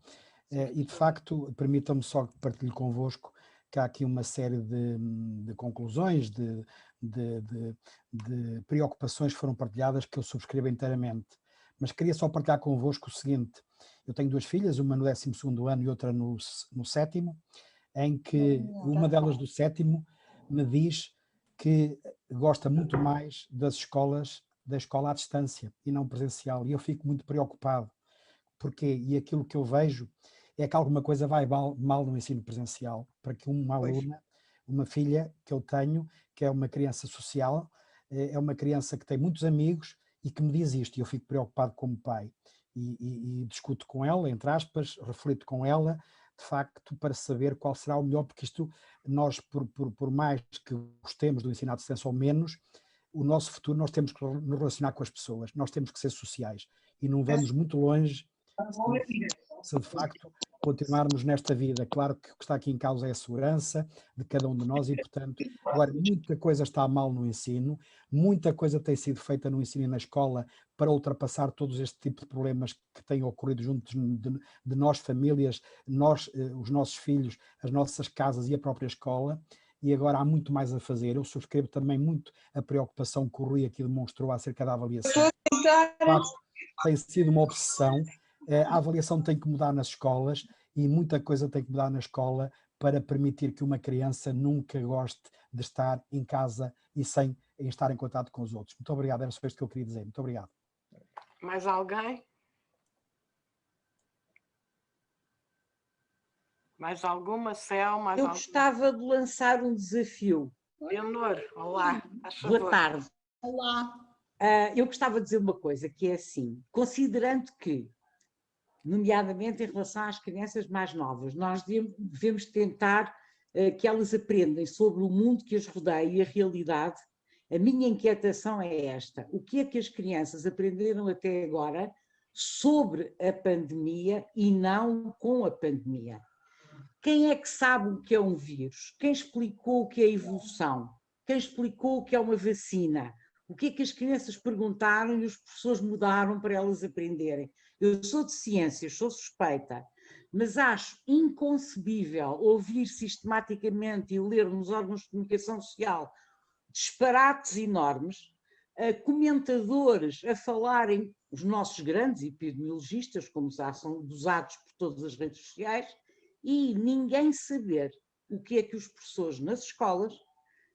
Speaker 7: E de facto, permitam-me só que partilhe convosco que há aqui uma série de conclusões, de preocupações que foram partilhadas que eu subscrevo inteiramente. Mas queria só partilhar convosco o seguinte: eu tenho duas filhas, uma no 12º ano e outra no 7º, em que uma delas do 7º me diz que gosta muito mais da escola à distância e não presencial, e eu fico muito preocupado. Porquê? E aquilo que eu vejo é que alguma coisa vai mal no ensino presencial, para que uma aluna, uma filha que eu tenho, que é uma criança social, é uma criança que tem muitos amigos e que me diz isto, e eu fico preocupado como pai. E discuto com ela, entre aspas, reflito com ela, de facto, para saber qual será o melhor, porque isto, nós, por mais que gostemos do ensino à distância ou menos, o nosso futuro, nós temos que nos relacionar com as pessoas, nós temos que ser sociais, e não vamos muito longe se de facto continuarmos nesta vida. Claro que o que está aqui em causa é a segurança de cada um de nós e, portanto, agora muita coisa está mal no ensino, muita coisa tem sido feita no ensino e na escola para ultrapassar todos este tipo de problemas que têm ocorrido junto de nós, famílias, nós, os nossos filhos, as nossas casas e a própria escola, e agora há muito mais a fazer. Eu subscrevo também muito a preocupação que o Rui aqui demonstrou acerca da avaliação. Tem sido uma obsessão. A avaliação tem que mudar nas escolas e muita coisa tem que mudar na escola para permitir que uma criança nunca goste de estar em casa e sem estar em contato com os outros. Muito obrigado, era só isto que eu queria dizer. Muito obrigado.
Speaker 1: Mais alguém? Mais alguma, Céu?
Speaker 8: Eu gostava de lançar um desafio.
Speaker 1: Leonor, olá.
Speaker 8: Boa tarde.
Speaker 2: Olá.
Speaker 8: Eu gostava de dizer uma coisa, que é assim, considerando que, nomeadamente em relação às crianças mais novas, nós devemos tentar que elas aprendam sobre o mundo que as rodeia e a realidade. A minha inquietação é esta: o que é que as crianças aprenderam até agora sobre a pandemia e não com a pandemia? Quem é que sabe o que é um vírus? Quem explicou o que é evolução? Quem explicou o que é uma vacina? O que é que as crianças perguntaram e os professores mudaram para elas aprenderem? Eu sou de ciências, sou suspeita, mas acho inconcebível ouvir sistematicamente e ler nos órgãos de comunicação social disparates enormes, comentadores a falarem, os nossos grandes epidemiologistas, como já são usados por todas as redes sociais, e ninguém saber o que é que os professores nas escolas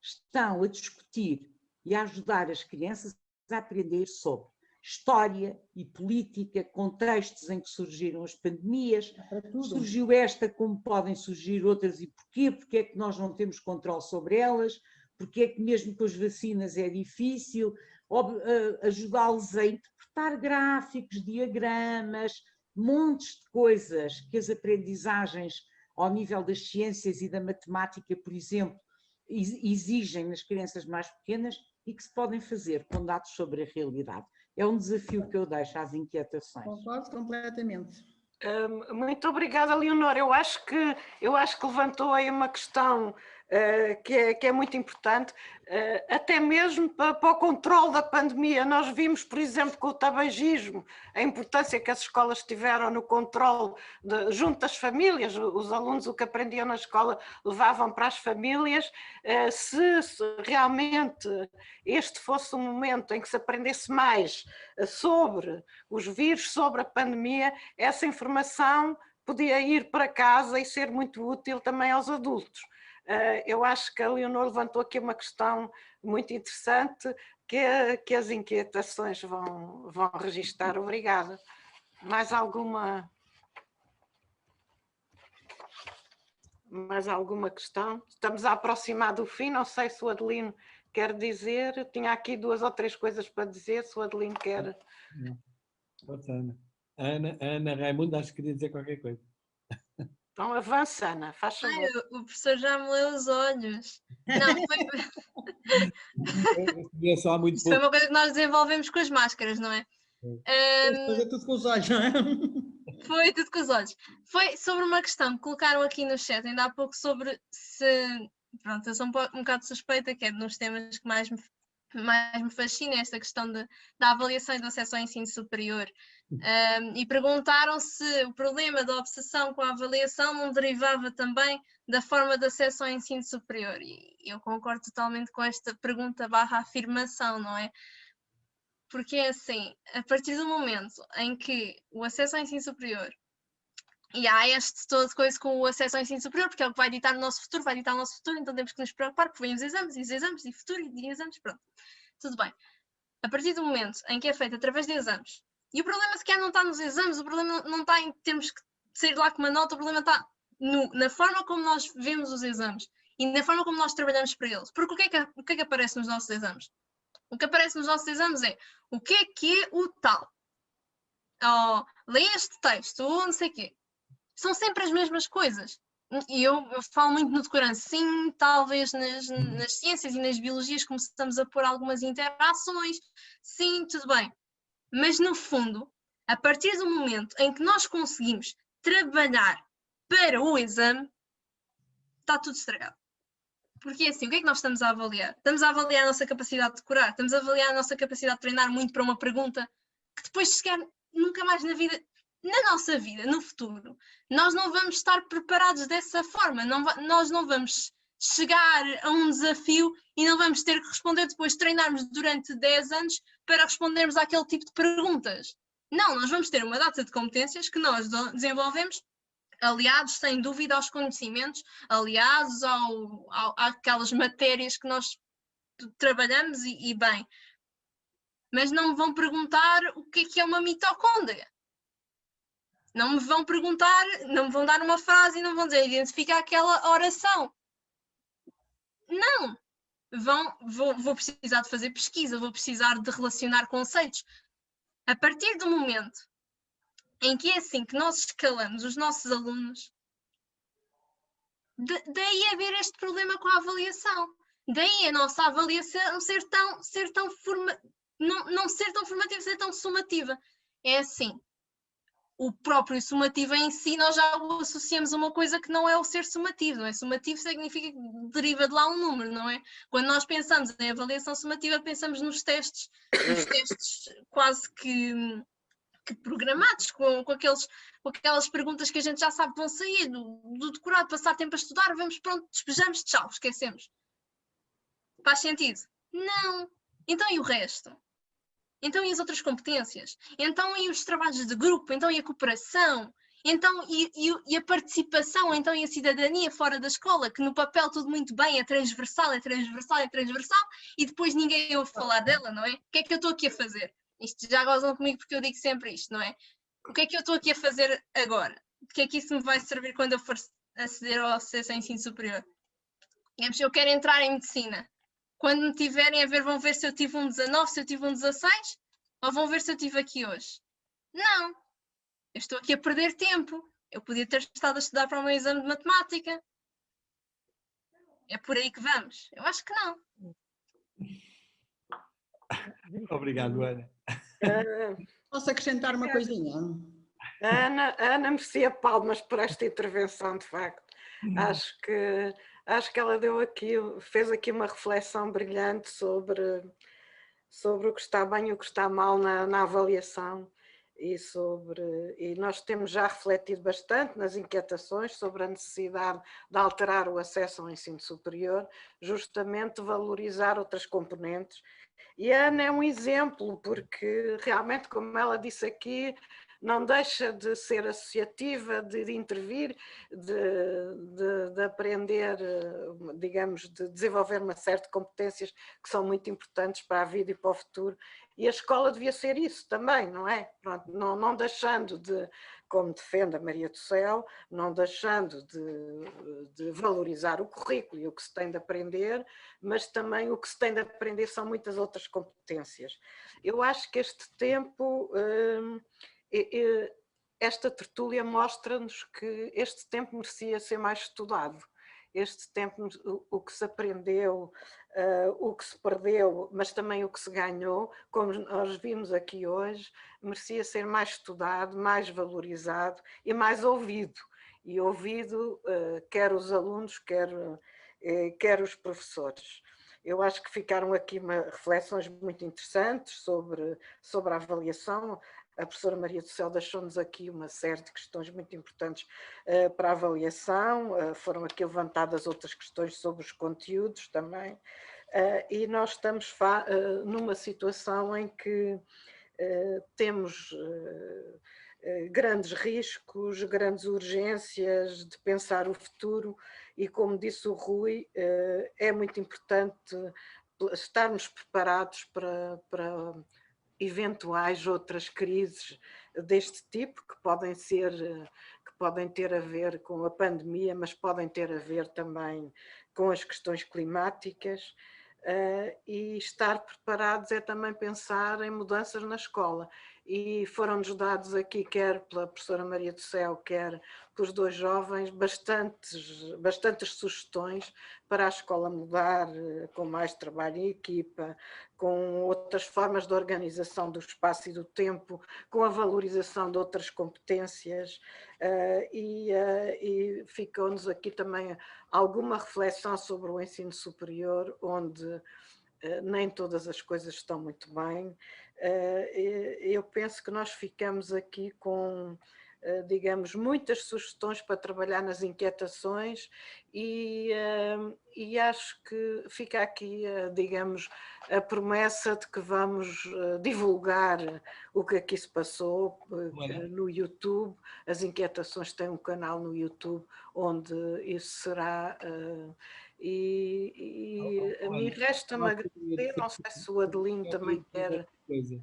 Speaker 8: estão a discutir e a ajudar as crianças a aprender sobre história e política, contextos em que surgiram as pandemias, surgiu esta, como podem surgir outras e porquê, porque é que nós não temos controle sobre elas, porque é que mesmo com as vacinas é difícil, ajudá-los a interpretar gráficos, diagramas, montes de coisas que as aprendizagens ao nível das ciências e da matemática, por exemplo, exigem nas crianças mais pequenas e que se podem fazer com dados sobre a realidade. É um desafio que eu deixo às inquietações.
Speaker 2: Concordo completamente.
Speaker 1: Muito obrigada, Leonor. Eu acho que levantou aí uma questão que é muito importante, até mesmo para o controle da pandemia. Nós vimos, por exemplo, com o tabagismo, a importância que as escolas tiveram no controle junto das famílias. Os alunos o que aprendiam na escola levavam para as famílias. Se realmente este fosse um momento em que se aprendesse mais sobre os vírus, sobre a pandemia, essa informação podia ir para casa e ser muito útil também aos adultos. Eu acho que a Leonor levantou aqui uma questão muito interessante que as inquietações vão registar. Obrigada. Mais alguma questão? Estamos a aproximar do fim, não sei se o Adelino quer dizer, tinha aqui 2 ou 3 coisas para dizer, se o Adelino quer...
Speaker 3: Força, Ana. Ana Raimundo, acho que queria dizer qualquer coisa.
Speaker 1: Então avança, Ana, faz favor.
Speaker 4: O professor já me leu os olhos. Não,
Speaker 3: Só há muito
Speaker 4: isto foi uma coisa que nós desenvolvemos com as máscaras, não é?
Speaker 2: Fazer tudo com os olhos, não é?
Speaker 4: Foi tudo com os olhos. Foi sobre uma questão que colocaram aqui no chat ainda há pouco sobre se... Pronto, eu sou um bocado suspeita, que é dos temas que mais me fascina, esta questão da avaliação e do acesso ao ensino superior. E perguntaram se o problema da obsessão com a avaliação não derivava também da forma de acesso ao ensino superior. E eu concordo totalmente com esta pergunta / afirmação, não é? Porque é assim, a partir do momento em que o acesso ao ensino superior, e há este todo coisa com o acesso ao ensino superior, porque é o que vai ditar o nosso futuro, então temos que nos preocupar, porque vêm os exames, e futuro, e exames, pronto. Tudo bem. A partir do momento em que é feito através de exames, e o problema sequer não está nos exames, o problema não está em termos que sair lá com uma nota, o problema está na forma como nós vemos os exames e na forma como nós trabalhamos para eles. Porque o que é que aparece nos nossos exames? O que aparece nos nossos exames é o que é o tal. Oh, lê este texto, ou não sei o quê. São sempre as mesmas coisas. E eu falo muito no decorando. Sim, talvez nas ciências e nas biologias começamos a pôr algumas interações. Sim, tudo bem. Mas, no fundo, a partir do momento em que nós conseguimos trabalhar para o exame, está tudo estragado. Porque assim, o que é que nós estamos a avaliar? Estamos a avaliar a nossa capacidade de decorar, estamos a avaliar a nossa capacidade de treinar muito para uma pergunta que depois, sequer, nunca mais na vida, na nossa vida, no futuro, nós não vamos estar preparados dessa forma, nós não vamos chegar a um desafio e não vamos ter que responder depois de treinarmos durante 10 anos para respondermos àquele tipo de perguntas. Não, nós vamos ter uma data de competências que nós desenvolvemos aliados, sem dúvida, aos conhecimentos, aliados àquelas matérias que nós trabalhamos e bem. Mas não me vão perguntar o que é uma mitocôndria. Não me vão perguntar, não me vão dar uma frase e não vão dizer identifica aquela oração. Não! Vou precisar de fazer pesquisa, vou precisar de relacionar conceitos. A partir do momento em que é assim que nós escalamos os nossos alunos, daí haver este problema com a avaliação. Daí a nossa avaliação não ser tão formativa, ser tão sumativa. É assim, o próprio sumativo em si, nós já o associamos a uma coisa que não é o ser sumativo, não é? Sumativo significa que deriva de lá um número, não é? Quando nós pensamos em avaliação sumativa, pensamos nos testes quase que programados, com aquelas perguntas que a gente já sabe que vão sair, do decorado, passar tempo a estudar, vamos, pronto, despejamos, tchau, esquecemos. Faz sentido? Não. Então e o resto? Então e as outras competências? Então e os trabalhos de grupo? Então e a cooperação? Então e a participação? Então e a cidadania fora da escola? Que no papel tudo muito bem, é transversal, e depois ninguém ouve falar dela, não é? O que é que eu estou aqui a fazer? Isto já gozam comigo porque eu digo sempre isto, não é? O que é que eu estou aqui a fazer agora? O que é que isso me vai servir quando eu for aceder ao acesso ao ensino superior? Digamos, eu quero entrar em medicina. Quando me tiverem a ver, vão ver se eu tive um 19, se eu tive um 16, ou vão ver se eu tive aqui hoje? Não. Eu estou aqui a perder tempo. Eu podia ter estado a estudar para o meu exame de matemática. É por aí que vamos? Eu acho que não.
Speaker 3: Obrigado, Ana.
Speaker 2: Posso acrescentar uma coisinha?
Speaker 1: A Ana merecia palmas por esta intervenção, de facto. Acho que ela fez aqui uma reflexão brilhante sobre o que está bem e o que está mal na avaliação e nós temos já refletido bastante nas inquietações sobre a necessidade de alterar o acesso ao ensino superior, justamente valorizar outras componentes. E a Ana é um exemplo, porque realmente, como ela disse aqui, não deixa de ser associativa, de intervir, de aprender, digamos, de desenvolver uma série de competências que são muito importantes para a vida e para o futuro. E a escola devia ser isso também, não é? Pronto, não deixando de, como defende a Maria do Céu, não deixando de valorizar o currículo e o que se tem de aprender, mas também o que se tem de aprender são muitas outras competências. Eu acho que este tempo... esta tertúlia mostra-nos que este tempo merecia ser mais estudado. Este tempo, o que se aprendeu, o que se perdeu, mas também o que se ganhou, como nós vimos aqui hoje, merecia ser mais estudado, mais valorizado e mais ouvido. E ouvido quer os alunos, quer os professores. Eu acho que ficaram aqui reflexões muito interessantes sobre a avaliação. A professora Maria do Céu deixou-nos aqui uma série de questões muito importantes para a avaliação, foram aqui levantadas outras questões sobre os conteúdos também, e nós estamos numa situação em que temos grandes riscos, grandes urgências de pensar o futuro e, como disse o Rui, é muito importante estarmos preparados para eventuais outras crises deste tipo, que podem ter a ver com a pandemia, mas podem ter a ver também com as questões climáticas, e estar preparados é também pensar em mudanças na escola. E foram-nos dados aqui, quer pela professora Maria do Céu, quer pelos dois jovens, bastantes sugestões para a escola mudar, com mais trabalho em equipa, com outras formas de organização do espaço e do tempo, com a valorização de outras competências, e ficou-nos aqui também alguma reflexão sobre o ensino superior, onde nem todas as coisas estão muito bem. Eu penso que nós ficamos aqui com, digamos, muitas sugestões para trabalhar nas inquietações e acho que fica aqui, digamos, a promessa de que vamos divulgar o que aqui se passou no YouTube. As inquietações têm um canal no YouTube onde isso será... E a mim resta-me agradecer, não sei se o Adelino também quer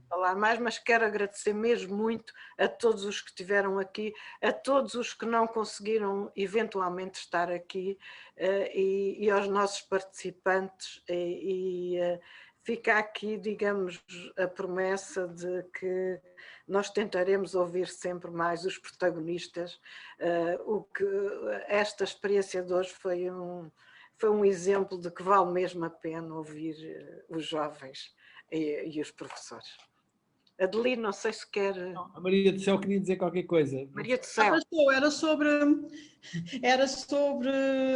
Speaker 1: falar mais, mas quero agradecer mesmo muito a todos os que estiveram aqui, a todos os que não conseguiram eventualmente estar aqui, e aos nossos participantes, e fica aqui, digamos, a promessa de que nós tentaremos ouvir sempre mais os protagonistas. Esta experiência de hoje foi um exemplo de que vale mesmo a pena ouvir os jovens e os professores. Adelino, não sei se quer...
Speaker 3: Não, a Maria do Céu queria dizer qualquer coisa.
Speaker 1: Maria do Céu.
Speaker 2: Era sobre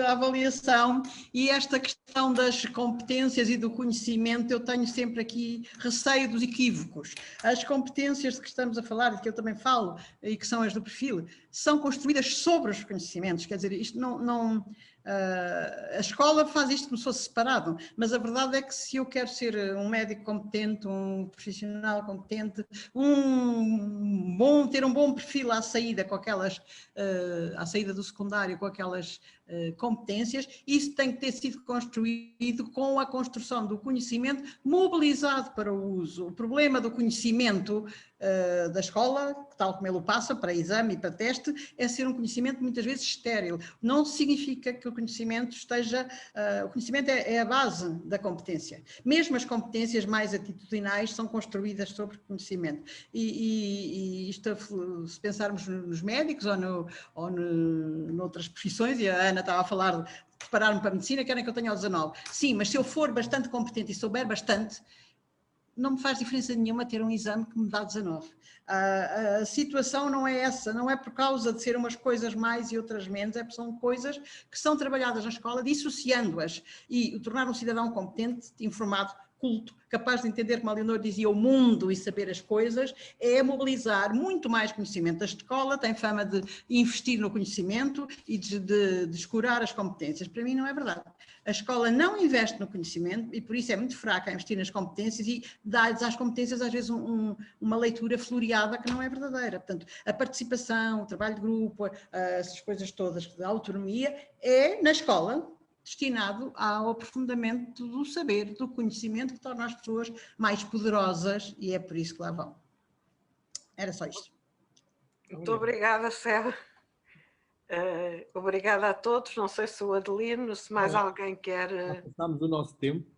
Speaker 2: a avaliação e esta questão das competências e do conhecimento. Eu tenho sempre aqui receio dos equívocos. As competências de que estamos a falar, de que eu também falo, e que são as do perfil, são construídas sobre os conhecimentos. Quer dizer, isto não a escola faz isto como se fosse separado, mas a verdade é que se eu quero ser um médico competente, um profissional competente, ter um bom perfil à saída, à saída do secundário, com aquelas competências, isso tem que ter sido construído com a construção do conhecimento mobilizado para o uso. O problema do conhecimento da escola, tal como ele o passa para exame e para teste, é ser um conhecimento muitas vezes estéril. Não significa que o conhecimento esteja... o conhecimento é a base da competência. Mesmo as competências mais atitudinais são construídas sobre conhecimento. E isto, se pensarmos nos médicos ou noutras profissões, e a Ana estava a falar de preparar-me para a medicina, querem que eu tenha aos 19. Sim, mas se eu for bastante competente e souber bastante, não me faz diferença nenhuma ter um exame que me dá 19. A situação não é essa, não é por causa de ser umas coisas mais e outras menos, é porque são coisas que são trabalhadas na escola, dissociando-as e o tornar um cidadão competente, informado, culto, capaz de entender, como a Leonor dizia, o mundo e saber as coisas, é mobilizar muito mais conhecimento. A escola tem fama de investir no conhecimento e de descurar as competências. Para mim não é verdade. A escola não investe no conhecimento e por isso é muito fraca a investir nas competências e dá-lhes às competências às vezes uma leitura floreada que não é verdadeira. Portanto, a participação, o trabalho de grupo, essas coisas todas da autonomia é na escola destinado ao aprofundamento do saber, do conhecimento que torna as pessoas mais poderosas e é por isso que lá vão. Era só isto.
Speaker 1: Muito obrigada, Célia. Obrigada a todos. Não sei se o Adelino, se mais alguém quer.
Speaker 3: Passámos o nosso tempo.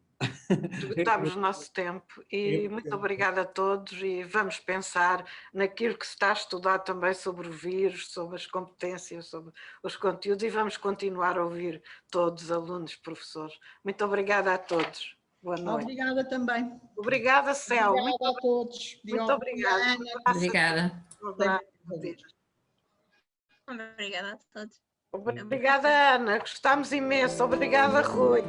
Speaker 1: Esgotamos o nosso tempo e muito obrigada a todos e vamos pensar naquilo que se está a estudar também sobre o vírus, sobre as competências, sobre os conteúdos e vamos continuar a ouvir todos, alunos, professores. Muito obrigada a todos. Boa noite.
Speaker 2: Obrigada também.
Speaker 1: Obrigada, Céu.
Speaker 2: Obrigada a todos.
Speaker 1: Muito obrigada.
Speaker 4: Obrigada.
Speaker 1: Obrigada, Ana. Gostámos imenso. Obrigada, Rui.